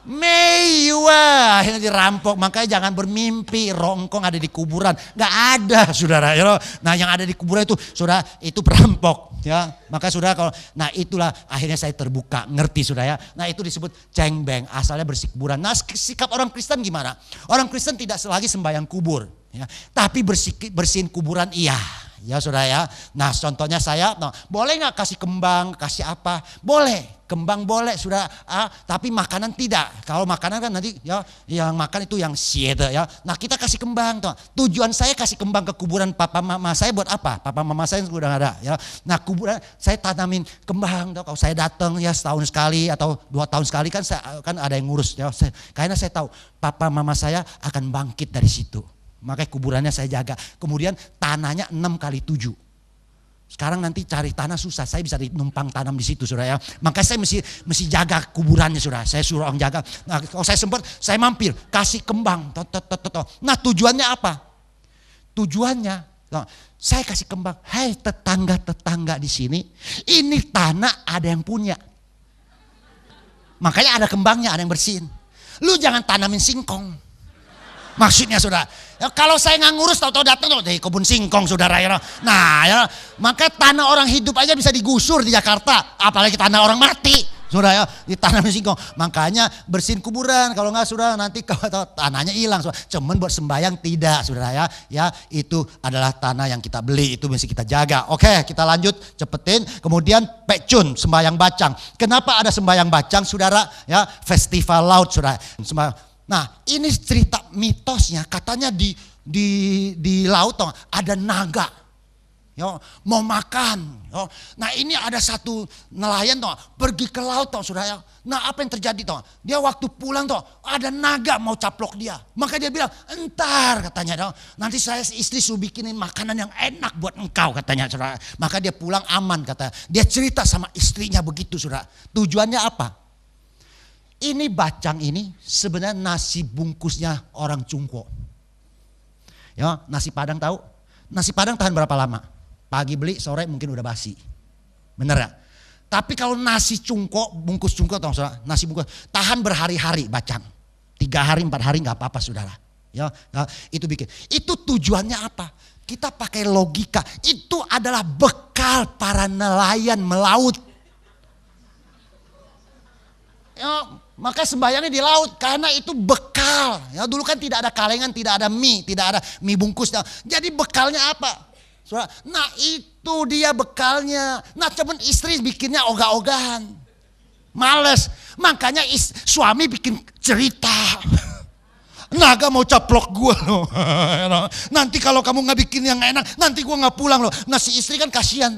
Meywa akhirnya dirampok. Makanya jangan bermimpi rongkong ada di kuburan, nggak ada saudara ya. Nah yang ada di kuburan itu saudara itu perampok ya. Maka saudara kalau nah itulah akhirnya saya terbuka ngerti saudara ya. Nah itu disebut cengbeng, asalnya bersih kuburan. Nah sikap orang Kristen gimana? Orang Kristen tidak lagi sembahyang kubur ya, tapi bersihin kuburan iya Ya saudara ya. Nah contohnya saya, boleh nggak kasih kembang, kasih apa? Boleh. Kembang boleh sudah, tapi makanan tidak. Kalau makanan kan nanti ya yang makan itu yang siede ya. Nah kita kasih kembang tuh. Tujuan saya kasih kembang ke kuburan papa mama saya buat apa? Papa mama saya sudah ada ya. Nah kuburan saya tanamin kembang tuh. Kalau saya datang ya setahun sekali atau 2 tahun sekali kan saya kan ada yang ngurus ya. Karena saya tahu papa mama saya akan bangkit dari situ. Makanya kuburannya saya jaga. Kemudian tanahnya 6 kali 7. Sekarang nanti cari tanah susah, saya bisa numpang tanam di situ saudara ya. Makanya saya mesti jaga kuburannya saudara. Saya suruh orang jaga. Nah kalau saya sempat, saya mampir, kasih kembang. Nah tujuannya apa? Tujuannya, saya kasih kembang. Hai tetangga-tetangga di sini, ini tanah ada yang punya. Makanya ada kembangnya, ada yang bersihin. Lu jangan tanamin singkong. Maksudnya saudara, ya, kalau saya nggak ngurus tahu-tahu datang tuh dari kebun singkong saudara ya. Nah ya, maka tanah orang hidup aja bisa digusur di Jakarta, apalagi tanah orang mati, saudara ya, ditanamin singkong. Makanya bersihin kuburan, kalau nggak saudara nanti kalau tanahnya hilang, saudara. Cuman buat sembahyang tidak, saudara ya. Ya itu adalah tanah yang kita beli, itu mesti kita jaga. Oke, kita lanjut cepetin. Kemudian pecun, sembahyang bacang. Kenapa ada sembahyang bacang, saudara? Ya festival laut, saudara. Nah ini cerita mitosnya, katanya di laut ada naga, yo, mau makan. Yo. Nah ini ada satu nelayan pergi ke laut saudara. Nah apa yang terjadi dia waktu pulang ada naga mau caplok dia. Maka dia bilang entar katanya nanti saya istri suruh bikinin makanan yang enak buat engkau katanya saudara. Maka dia pulang aman katanya. Dia cerita sama istrinya begitu saudara. Tujuannya apa? Ini bacang ini sebenarnya nasi bungkusnya orang Cungko. Ya, nasi Padang tahu? Nasi Padang tahan berapa lama? Pagi beli, sore mungkin udah basi. Bener ya? Tapi kalau nasi Cungko, bungkus Cungko tahu saudara, nasi bungkus tahan berhari-hari bacang. 3 hari, 4 hari nggak apa-apa saudara. Ya, itu bikin. Itu tujuannya apa? Kita pakai logika. Itu adalah bekal para nelayan melaut. Ya, maka sembahyangnya di laut karena itu bekal. Ya, dulu kan tidak ada kalengan, tidak ada mie bungkus. Jadi bekalnya apa? Nah itu dia bekalnya. Nah cuman istri bikinnya ogah-ogahan. Males. Makanya suami bikin cerita. Naga mau caplok gue loh. Nanti kalau kamu gak bikin yang enak, nanti gue gak pulang loh. Nah si istri kan kasihan.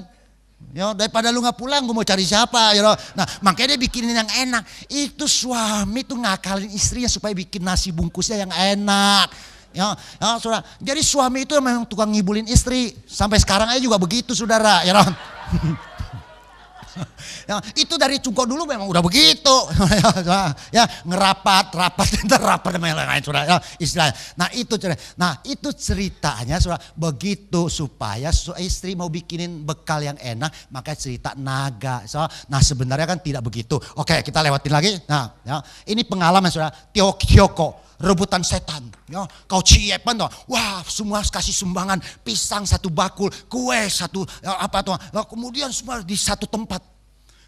Ya, daripada lu gak pulang gue mau cari siapa ya. Nah makanya dia bikinin yang enak. Itu suami tuh ngakalin istrinya supaya bikin nasi bungkusnya yang enak. Ya, saudara. Jadi suami itu memang tukang ngibulin istri. Sampai sekarang aja juga begitu saudara ya. Ya, itu dari Cungko dulu memang udah begitu. Ya, rapat lain saudara. Ya, istilahnya. Nah itu ceritanya saudara, begitu supaya istri mau bikinin bekal yang enak, maka cerita naga. Nah sebenarnya kan tidak begitu. Oke, kita lewatin lagi. Nah, ya, ini pengalaman saudara. Hyoko, rebutan setan. Ya, kau ciepan wah semua kasih sumbangan, pisang 1 bakul, kue 1 kemudian semua di satu tempat.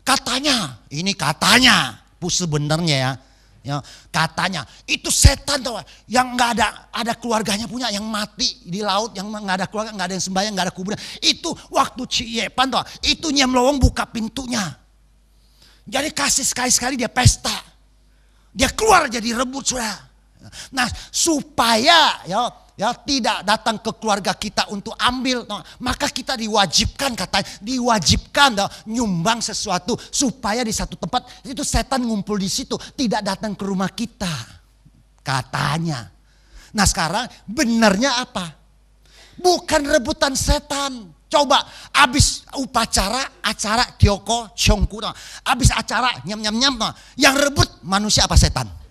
Katanya, ini katanya, sebenarnya ya, katanya itu setan yang nggak ada keluarganya punya, yang mati di laut, yang nggak ada keluarga, nggak ada yang sembahyang, nggak ada kuburan. Itu waktu Ciepan itu Nyemlowong buka pintunya. Jadi kasih sekali dia pesta, dia keluar jadi rebut saudara. Nah supaya ya tidak datang ke keluarga kita untuk ambil, maka kita diwajibkan nyumbang sesuatu supaya di satu tempat itu setan ngumpul di situ, tidak datang ke rumah kita katanya. Nah sekarang benarnya apa? Bukan rebutan setan. Coba abis acara Kyoko Chongku, abis acara nyam yang rebut manusia apa setan?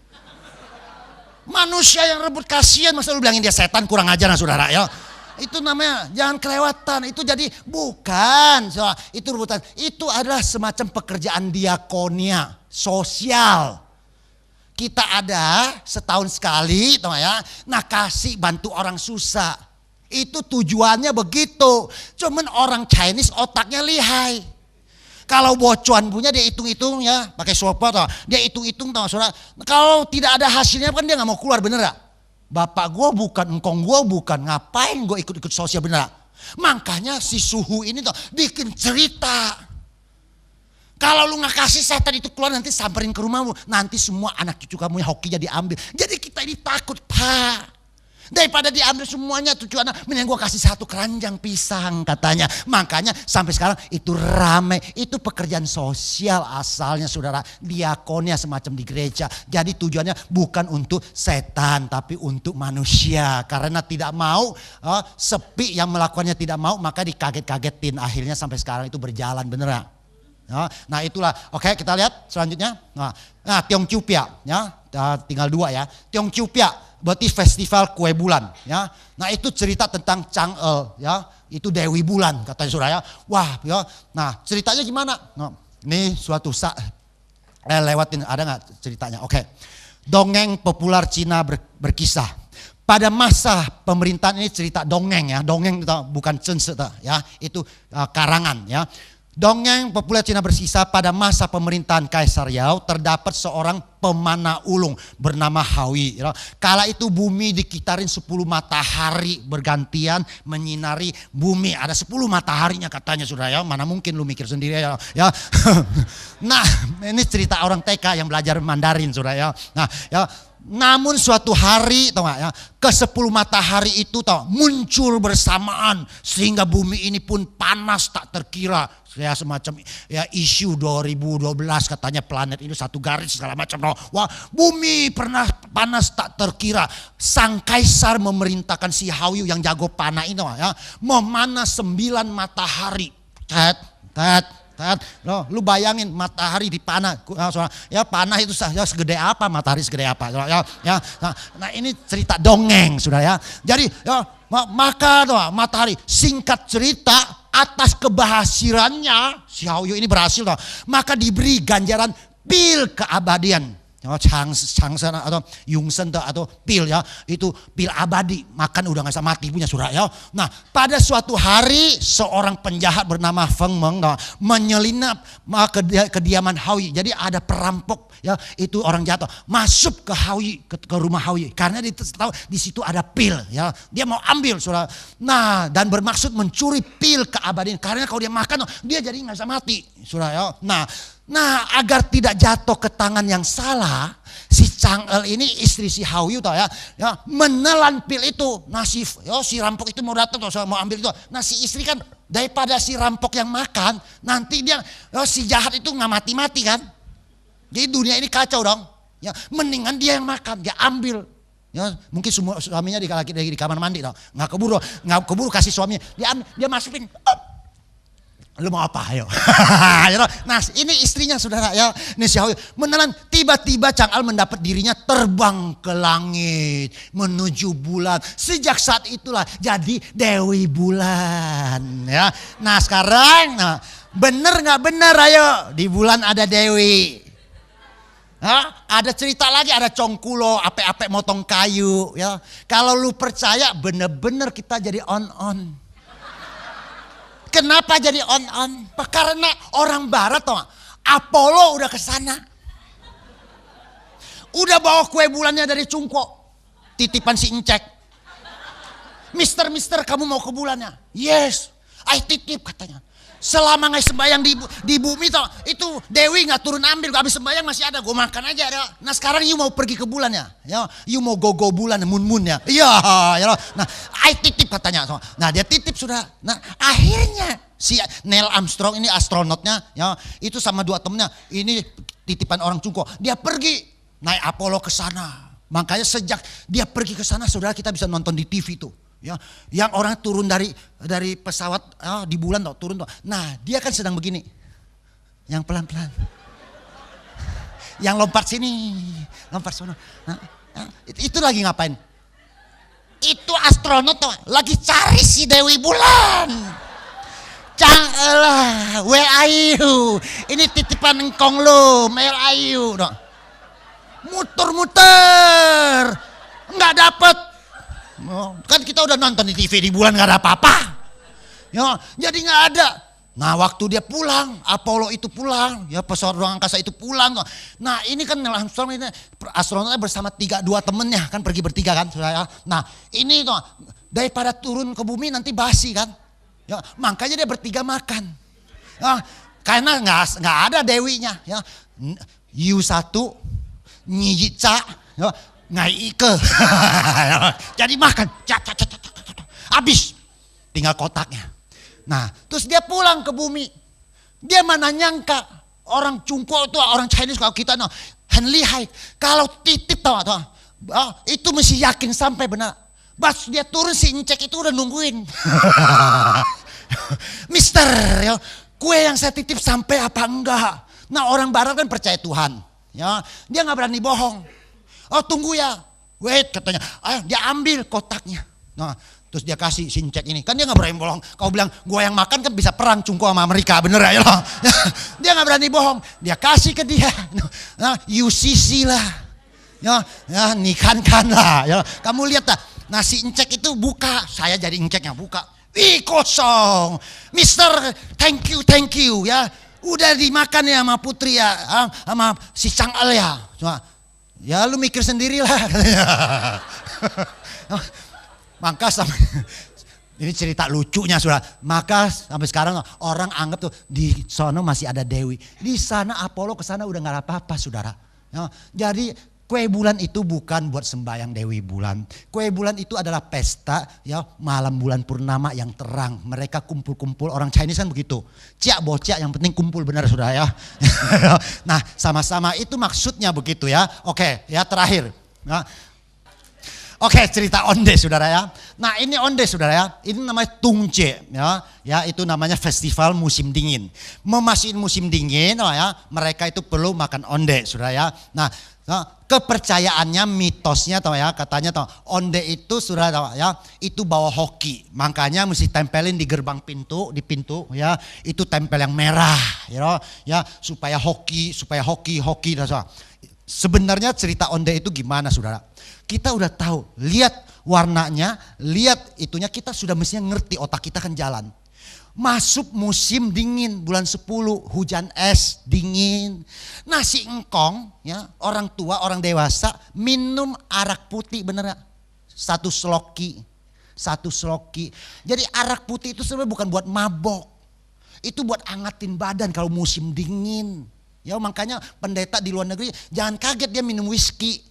Manusia yang rebut, kasihan, masa lu bilangin dia setan, kurang ajar saudara ya. Itu namanya jangan kelewatan. Itu jadi bukan itu rebutan. Itu adalah semacam pekerjaan diakonia sosial. Kita ada setahun sekali ya. Nah kasih bantu orang susah. Itu tujuannya begitu. Cuman orang Chinese otaknya lihai. Kalau bocuan punya dia hitung-hitung ya, pakai sopa dia hitung-hitung saudara. Kalau tidak ada hasilnya kan dia nggak mau keluar, bener gak? Bapak gue bukan, engkong gue bukan, ngapain gue ikut-ikut sosial, bener gak? Makanya si suhu ini tuh bikin cerita. Kalau lu nggak kasih setan itu keluar, nanti samperin ke rumahmu. Nanti semua anak cucu kamu yang hokinya diambil. Jadi kita ini takut, Pak. Daripada diambil semuanya cucu anak, mending gue kasih satu keranjang pisang katanya. Makanya sampai sekarang itu rame. Itu pekerjaan sosial asalnya saudara. Diakonia semacam di gereja. Jadi tujuannya bukan untuk setan tapi untuk manusia. Karena tidak mau sepi, yang melakukannya tidak mau, maka dikaget-kagetin. Akhirnya sampai sekarang itu berjalan, bener gak? Nah itulah, oke kita lihat selanjutnya. Nah Tiong Chupia ya, tinggal 2 ya. Tiong Chupia berarti festival kue bulan ya. Nah itu cerita tentang Chang'e ya, itu Dewi Bulan katanya saudara ya. Wah ya, nah ceritanya gimana? Nah, ini suatu saat lewatin, ada nggak ceritanya? Oke. Dongeng populer Cina berkisah. Pada masa pemerintahan, ini cerita dongeng ya, dongeng itu bukan cense ya, itu karangan ya. Dongeng populer Cina bersisa pada masa pemerintahan Kaisar Yao terdapat seorang pemana ulung bernama Hawi. Kala itu bumi dikitarin 10 matahari bergantian menyinari bumi. Ada 10 mataharinya katanya saudara ya. Mana mungkin lu mikir sendiri ya. Nah ini cerita orang TK yang belajar Mandarin saudara ya. Nah ya. Namun suatu hari ya, ke-10 matahari itu muncul bersamaan sehingga bumi ini pun panas tak terkira. Ya semacam ya isu 2012 katanya planet ini satu garis segala macam. Wah bumi pernah panas tak terkira. Sang kaisar memerintahkan si Haoyu yang jago panah ini ya, memanah 9 matahari. Lu bayangin matahari dipanah, ya panah itu ya segede apa, matahari segede apa, ya. Nah ini cerita dongeng sudah ya. Jadi ya, maka matahari, singkat cerita atas keberhasilannya si Haoyu ini berhasil maka diberi ganjaran pil keabadian. Changsen atau Yungsen atau pil ya, itu pil abadi, makan udah gak bisa mati punya surah ya. Nah pada suatu hari seorang penjahat bernama Feng Meng menyelinap kediaman Haoyu. Jadi ada perampok ya, itu orang jatuh masuk ke Haoyu, ke rumah Haoyu karena dia tahu di situ ada pil ya, dia mau ambil surah. Nah dan bermaksud mencuri pil keabadian karena kalau dia makan dia jadi gak bisa mati surah ya. Nah agar tidak jatuh ke tangan yang salah, si Chang'e ini istri si Haoyu ya, menelan pil itu. Nah si rampok itu mau datang mau ambil itu. Nah si istri kan daripada si rampok yang makan, nanti dia si jahat itu nggak mati-mati kan. Jadi dunia ini kacau dong. Ya mendingan dia yang makan, dia ambil. Ya mungkin semua suaminya di kamar mandi nggak keburu kasih suaminya, dia masukin. Lu mau apa ayo. Nah ini istrinya saudara ya, ini si Haoyu menelan. Tiba-tiba Chang'e mendapat dirinya terbang ke langit menuju bulan. Sejak saat itulah jadi Dewi Bulan ya. Nah sekarang bener nggak bener ayo, di bulan ada Dewi. Ada cerita lagi, ada Congkulo ape-ape motong kayu ya. Kalau lu percaya bener-bener kita jadi on. Kenapa jadi on? Karena orang barat Apollo udah kesana. Udah bawa kue bulannya dari Cungko. Titipan si Encek. Mister kamu mau ke bulannya? Yes, I titip katanya. Selama nggak sembahyang di bumi itu Dewi nggak turun ambil, habis sembahyang masih ada, gue makan aja. Nah sekarang you mau pergi ke bulannya, ya, you mau go bulan, moon-moonnya, iya, ya. Nah, I titip katanya. Nah dia titip sudah. Nah akhirnya si Neil Armstrong ini astronotnya, ya, itu sama 2 temennya, ini titipan orang Cungko, dia pergi naik Apollo ke sana. Makanya sejak dia pergi ke sana, saudara kita bisa nonton di TV tuh. Ya, yang orang turun dari pesawat di bulan turun. Nah, dia kan sedang begini. Yang pelan-pelan. Yang lompat sini, lompat sana. Nah, itu lagi ngapain? Itu astronot lagi cari si Dewi Bulan. Chang'e lah, where are you? Ini titipan engkong lu, where are you? Muter-muter, nggak dapet. Kan kita udah nonton di TV di bulan gak ada apa-apa. Ya, jadi gak ada. Nah waktu dia pulang, Apollo itu pulang, ya pesawat ruang angkasa itu pulang. Nah ini kan Neil Armstrong ini astronotnya bersama 2 temennya kan pergi bertiga kan. Nah ini tuh daripada turun ke bumi nanti basi kan. Ya, makanya dia bertiga makan. Ya, karena nggak ada dewinya. Ya, Yu satu, Nyi Ca, ya, Ngai Ike. Jadi makan, habis, tinggal kotaknya. Nah, terus dia pulang ke bumi. Dia mana nyangka orang Cungko itu orang Chinese kalau kita Hen lihai, kalau titip tahu itu mesti yakin sampai benar. Pas dia turun si Encek itu udah nungguin. Mister, ya, kue yang saya titip sampai apa enggak? Nah orang barat kan percaya Tuhan, ya dia nggak berani bohong. Oh tunggu ya, wait katanya, dia ambil kotaknya. Nah terus dia kasih si Encek ini, kan dia nggak berani bohong. Kau bilang gua yang makan kan bisa perang Cungko sama Amerika, bener ya? Dia nggak berani bohong, dia kasih ke dia. Nah UCC lah, ya nikankan lah, ya kamu lihat tak? Nah si Encek itu buka, saya jadi Enceknya buka. Ih kosong, Mister, thank you ya. Udah dimakan ya sama Putri ya, sama si Cangel ya. Cuma, ya lu mikir sendirilah. Maka sampai, ini cerita lucunya sudah. Maka sampai sekarang orang anggap tuh di sono masih ada Dewi. Di sana Apollo ke sana udah nggak ada apa-apa saudara. Ya, jadi kue bulan itu bukan buat sembahyang Dewi Bulan. Kue bulan itu adalah pesta ya malam bulan purnama yang terang. Mereka kumpul-kumpul, orang Chinese kan begitu. Ciak bocak yang penting kumpul benar sudah ya. Nah sama-sama itu maksudnya begitu ya. Oke ya terakhir. Nah, oke cerita onde saudara ya. Nah ini onde saudara ya. Ini namanya Tungce ya. Ya itu namanya festival musim dingin. Memasuki musim dingin ya mereka itu perlu makan onde saudara ya. Nah kepercayaannya mitosnya tahu ya katanya tahu onde itu sudah tahu ya itu bawa hoki makanya mesti tempelin di gerbang pintu di pintu ya itu tempel yang merah ya supaya hoki dan so. Sebenarnya cerita onde itu gimana saudara kita udah tahu lihat warnanya lihat itunya kita sudah mestinya ngerti otak kita kan jalan. Masuk musim dingin bulan 10 hujan es dingin. Nasi engkong ya orang tua orang dewasa minum arak putih bener gak? Satu sloki. Jadi arak putih itu sebenarnya bukan buat mabok. Itu buat angetin badan kalau musim dingin. Ya makanya pendeta di luar negeri jangan kaget dia minum whisky.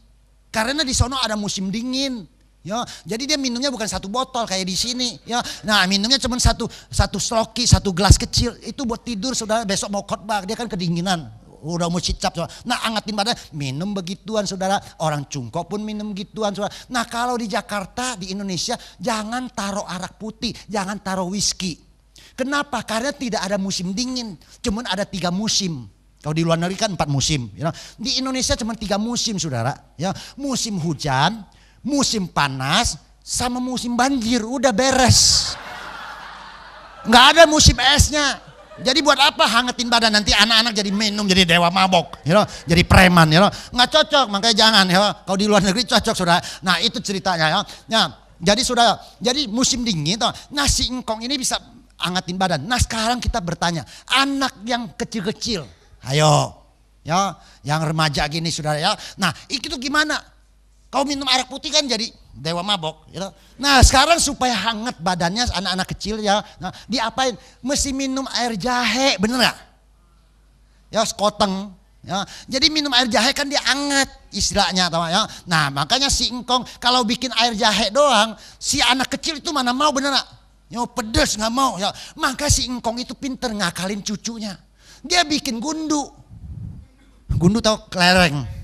Karena di sono ada musim dingin. Ya, jadi dia minumnya bukan satu botol kayak di sini, ya. Nah, minumnya cuma satu sloki, satu gelas kecil. Itu buat tidur, saudara. Besok mau khotbah, dia kan kedinginan. Udah mau cicap, saudara. Nah, angetin badan, minum begituan, saudara. Orang Cungko pun minum begituan, saudara. Nah, kalau di Jakarta, di Indonesia, jangan taruh arak putih, jangan taruh whisky. Kenapa? Karena tidak ada musim dingin, cuma ada 3 musim. Kalau di luar negeri kan 4 musim. Ya. Di Indonesia cuma 3 musim, saudara. Ya, musim hujan. Musim panas sama musim banjir udah beres. Nggak ada musim esnya. Jadi buat apa hangetin badan nanti anak-anak jadi minum jadi dewa mabok, jadi preman, nggak cocok makanya jangan. Kalau di luar negeri cocok saudara. Nah itu ceritanya ya. Nah, jadi saudara, jadi musim dingin nasi engkong ini bisa hangetin badan. Nah sekarang kita bertanya anak yang kecil-kecil, ayo, ya yang remaja gini saudara ya. Nah itu gimana? Kau minum arak putih kan jadi dewa mabok. Nah sekarang supaya hangat badannya anak-anak kecil ya. Nah diapain? Mesti minum air jahe bener gak? Ya sekoteng. Ya. Jadi minum air jahe kan dia hangat istilahnya. Ya. Nah makanya si engkong kalau bikin air jahe doang. Si anak kecil itu mana mau bener gak? Ya, pedes gak mau. Ya. Maka si engkong itu pinter ngakalin cucunya. Dia bikin gundu. Gundu tau kelereng.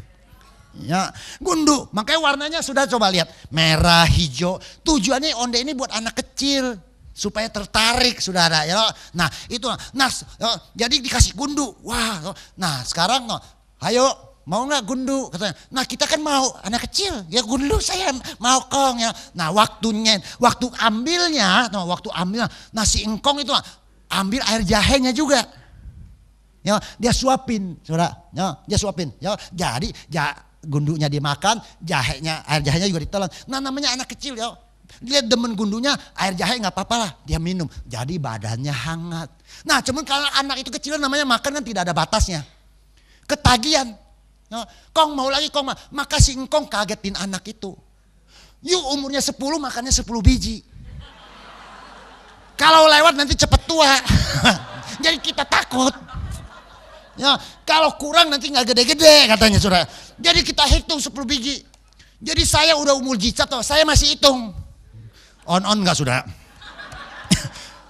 Ya, gundu. Makanya warnanya sudah coba lihat, merah, hijau. Tujuannya onde ini buat anak kecil supaya tertarik, saudara. Ya, nah itu, nah jadi dikasih gundu. Wah, nah sekarang, ayo mau nggak gundu? Katanya. Nah kita kan mau anak kecil, ya gundu saya mau kong ya. Nah waktu ambilnya, nah si engkong itu ambil air jahenya juga. Ya, dia suapin, saudara. Ya, dia suapin. Ya, jadi gundunya dimakan, air jahenya juga ditelan. Nah namanya anak kecil ya. Dia demen gundunya, air jahe gak apa-apa lah. Dia minum, jadi badannya hangat. Nah cuman kalau anak itu kecil namanya makan kan tidak ada batasnya. Ketagihan. Ya, kong mau lagi kong, maka si engkong kagetin anak itu. Yuk umurnya 10 makannya 10 biji. Kalau lewat nanti cepet tua. Jadi kita takut. Ya, kalau kurang nanti nggak gede-gede katanya saudara. Jadi kita hitung 10 biji. Jadi saya udah umur mujizat, saya masih hitung. On nggak saudara?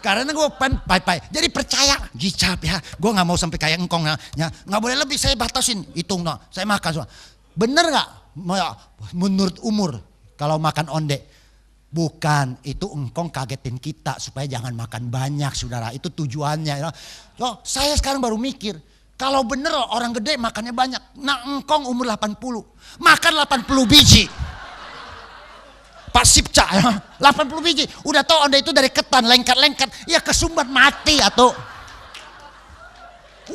Karena gue pai-pai. Jadi percaya, gicap ya. Gue nggak mau sampai kayak engkong ya. Nggak boleh lebih, saya batasin, hitung no. Saya makan saudara. Bener nggak? Menurut umur kalau makan onde? Bukan, itu engkong kagetin kita supaya jangan makan banyak saudara. Itu tujuannya. Ya. So, saya sekarang baru mikir. Kalau bener orang gede makannya banyak. Nah engkong umur 80. Makan 80 biji. Pak Sipca ya. 80 biji. Udah tau onde itu dari ketan. Lengket-lengket. Ya kesumbat mati atau.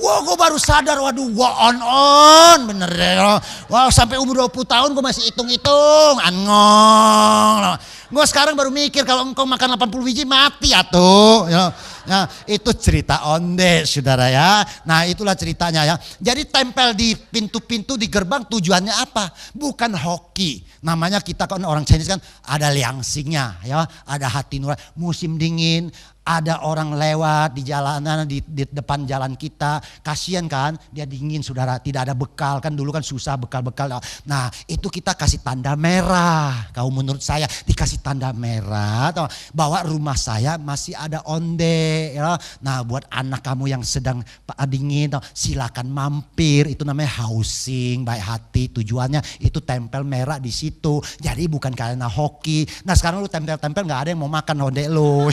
Wah gue baru sadar. Waduh gue on. Bener ya. Wah sampai umur 20 tahun gue masih hitung-hitung. Angong. Gue sekarang baru mikir kalau engkau makan 80 biji mati atuh. Ya. Nah, itu cerita onde saudara ya. Nah itulah ceritanya ya. Jadi tempel di pintu-pintu di gerbang tujuannya apa? Bukan hoki. Namanya kita kan orang Chinese kan ada liangsingnya ya. Ada hati nurani. Musim dingin. Ada orang lewat di jalanan di depan jalan kita, kasihan kan, dia dingin saudara, tidak ada bekal kan dulu kan susah bekal-bekal. Nah itu kita kasih tanda merah, kau menurut saya dikasih tanda merah, bahwa rumah saya masih ada onde. Ya. Nah buat anak kamu yang sedang dingin, silakan mampir, itu namanya housing, baik hati, tujuannya itu tempel merah di situ. Jadi bukan karena hoki. Nah sekarang lu tempel-tempel nggak ada yang mau makan onde lu.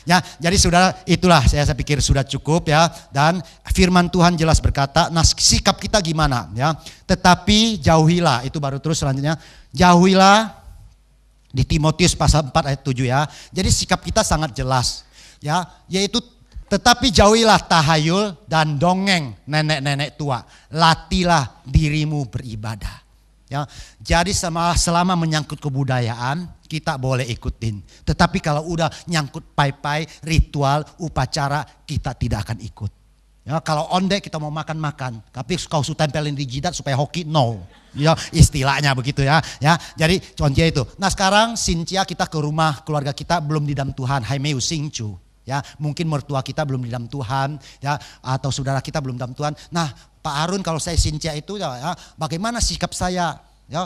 Ya, jadi saudara itulah saya pikir sudah cukup ya, dan firman Tuhan jelas berkata, nah sikap kita gimana ya? Tetapi jauhilah, itu baru terus selanjutnya, jauhilah di Timotius pasal 4 ayat 7 ya. Jadi sikap kita sangat jelas ya, yaitu tetapi jauhilah tahayul dan dongeng nenek-nenek tua, latihlah dirimu beribadah. Ya, jadi selama menyangkut kebudayaan kita boleh ikutin. Tetapi kalau udah nyangkut pai-pai, ritual, upacara kita tidak akan ikut. Ya, kalau onde kita mau makan-makan, tapi kau tempelin di jidat supaya hoki, no. Ya, istilahnya begitu ya. Ya, jadi contohnya itu. Nah sekarang Cynthia kita ke rumah keluarga kita belum di dalam Tuhan, Haimeu Singcu. Ya, mungkin mertua kita belum di dalam Tuhan, ya, atau saudara kita belum dalam Tuhan. Nah, Pak Harun kalau saya Cynthia itu ya, bagaimana sikap saya? Ya,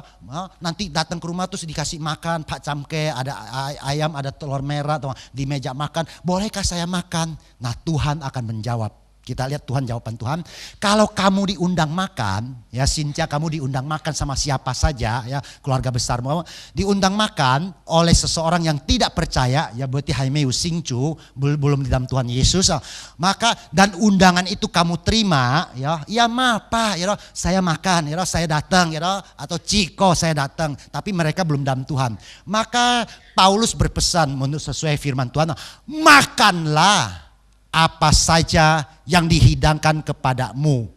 nanti datang ke rumah terus dikasih makan Pak Camke, ada ayam, ada telur merah atau di meja makan, bolehkah saya makan? Nah, Tuhan akan menjawab. Kita lihat Tuhan, jawaban Tuhan. Kalau kamu diundang makan, ya Cynthia kamu diundang makan sama siapa saja, ya keluarga besarmu, diundang makan oleh seseorang yang tidak percaya, ya berarti Haimeu Singcu, belum di dalam Tuhan Yesus, maka dan undangan itu kamu terima, ya maaf Pak, ya saya makan, ya saya datang, ya atau Ciko saya datang, tapi mereka belum dalam Tuhan. Maka Paulus berpesan menurut sesuai firman Tuhan, makanlah apa saja yang dihidangkan kepadamu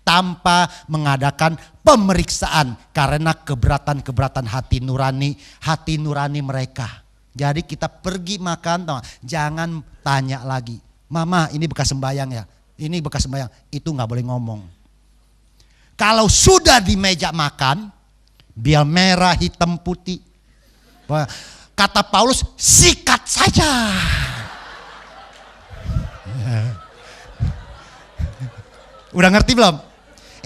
tanpa mengadakan pemeriksaan karena keberatan-keberatan hati nurani mereka. Jadi kita pergi makan, jangan tanya lagi, Mama ini bekas sembayang ya, ini bekas sembayang, itu nggak boleh ngomong. Kalau sudah di meja makan, biar merah hitam putih, kata Paulus sikat saja. Udah ngerti belum?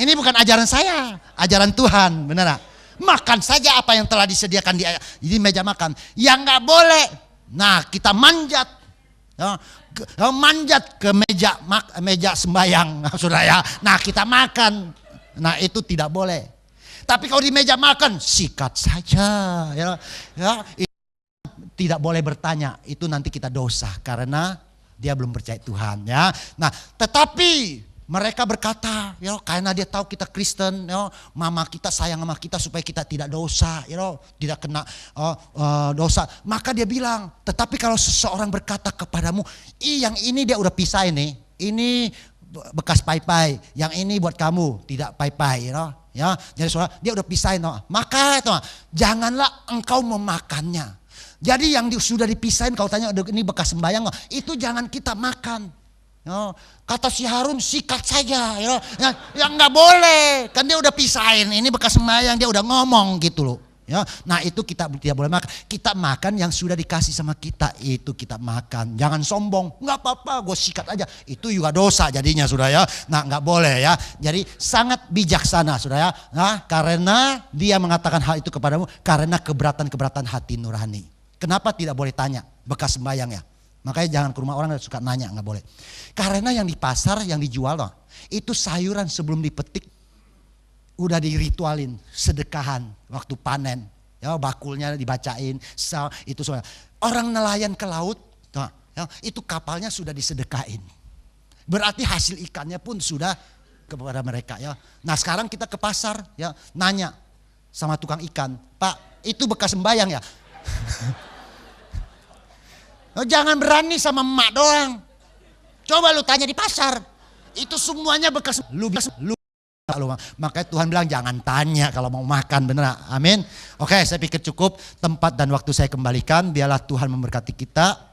Ini bukan ajaran saya, ajaran Tuhan, benar gak? Makan saja apa yang telah disediakan di meja makan. Yang gak boleh, nah kita manjat, manjat ke meja sembayang, saudara ya. Nah kita makan, nah itu tidak boleh. Tapi kalau di meja makan, sikat saja, ya. Tidak boleh bertanya, itu nanti kita dosa karena dia belum percaya Tuhan ya. Nah, tetapi mereka berkata, ya karena dia tahu kita Kristen, ya, mama kita sayang sama kita supaya kita tidak dosa, ya, tidak kena dosa. Maka dia bilang, tetapi kalau seseorang berkata kepadamu, yang ini dia udah pisah ini bekas pai-pai, yang ini buat kamu tidak pai-pai, ya. Jadi saudara, dia udah pisahin, maka janganlah engkau memakannya. Jadi yang sudah dipisahin, kau tanya ini bekas sembayang, itu jangan kita makan. Ya, kata si Harun sikat saja, ya nggak boleh, kan dia udah pisahin, ini bekas sembayang, dia udah ngomong gitu loh. Ya, nah itu kita tidak boleh makan. Kita makan yang sudah dikasih sama kita, itu kita makan. Jangan sombong, nggak apa-apa, gue sikat aja. Itu juga dosa jadinya, sudah ya. Nah, nggak boleh ya. Jadi sangat bijaksana, sudah ya. Nah, karena dia mengatakan hal itu kepadamu karena keberatan-keberatan hati nurani. Kenapa tidak boleh tanya bekas sembahyang ya? Makanya jangan ke rumah orang suka nanya, nggak boleh. Karena yang di pasar yang dijual loh, itu sayuran sebelum dipetik udah diritualin, sedekahan waktu panen, ya bakulnya dibacain, itu semua. Orang nelayan ke laut, ya, itu kapalnya sudah disedekahin. Berarti hasil ikannya pun sudah kepada mereka ya. Nah sekarang kita ke pasar ya, nanya sama tukang ikan, Pak itu bekas sembayang ya? Jangan berani sama emak doang. Coba lu tanya di pasar, itu semuanya bekas lu. Makanya Tuhan bilang jangan tanya kalau mau makan, bener. Amin. Oke, saya pikir cukup. Tempat dan waktu saya kembalikan. Biarlah Tuhan memberkati kita.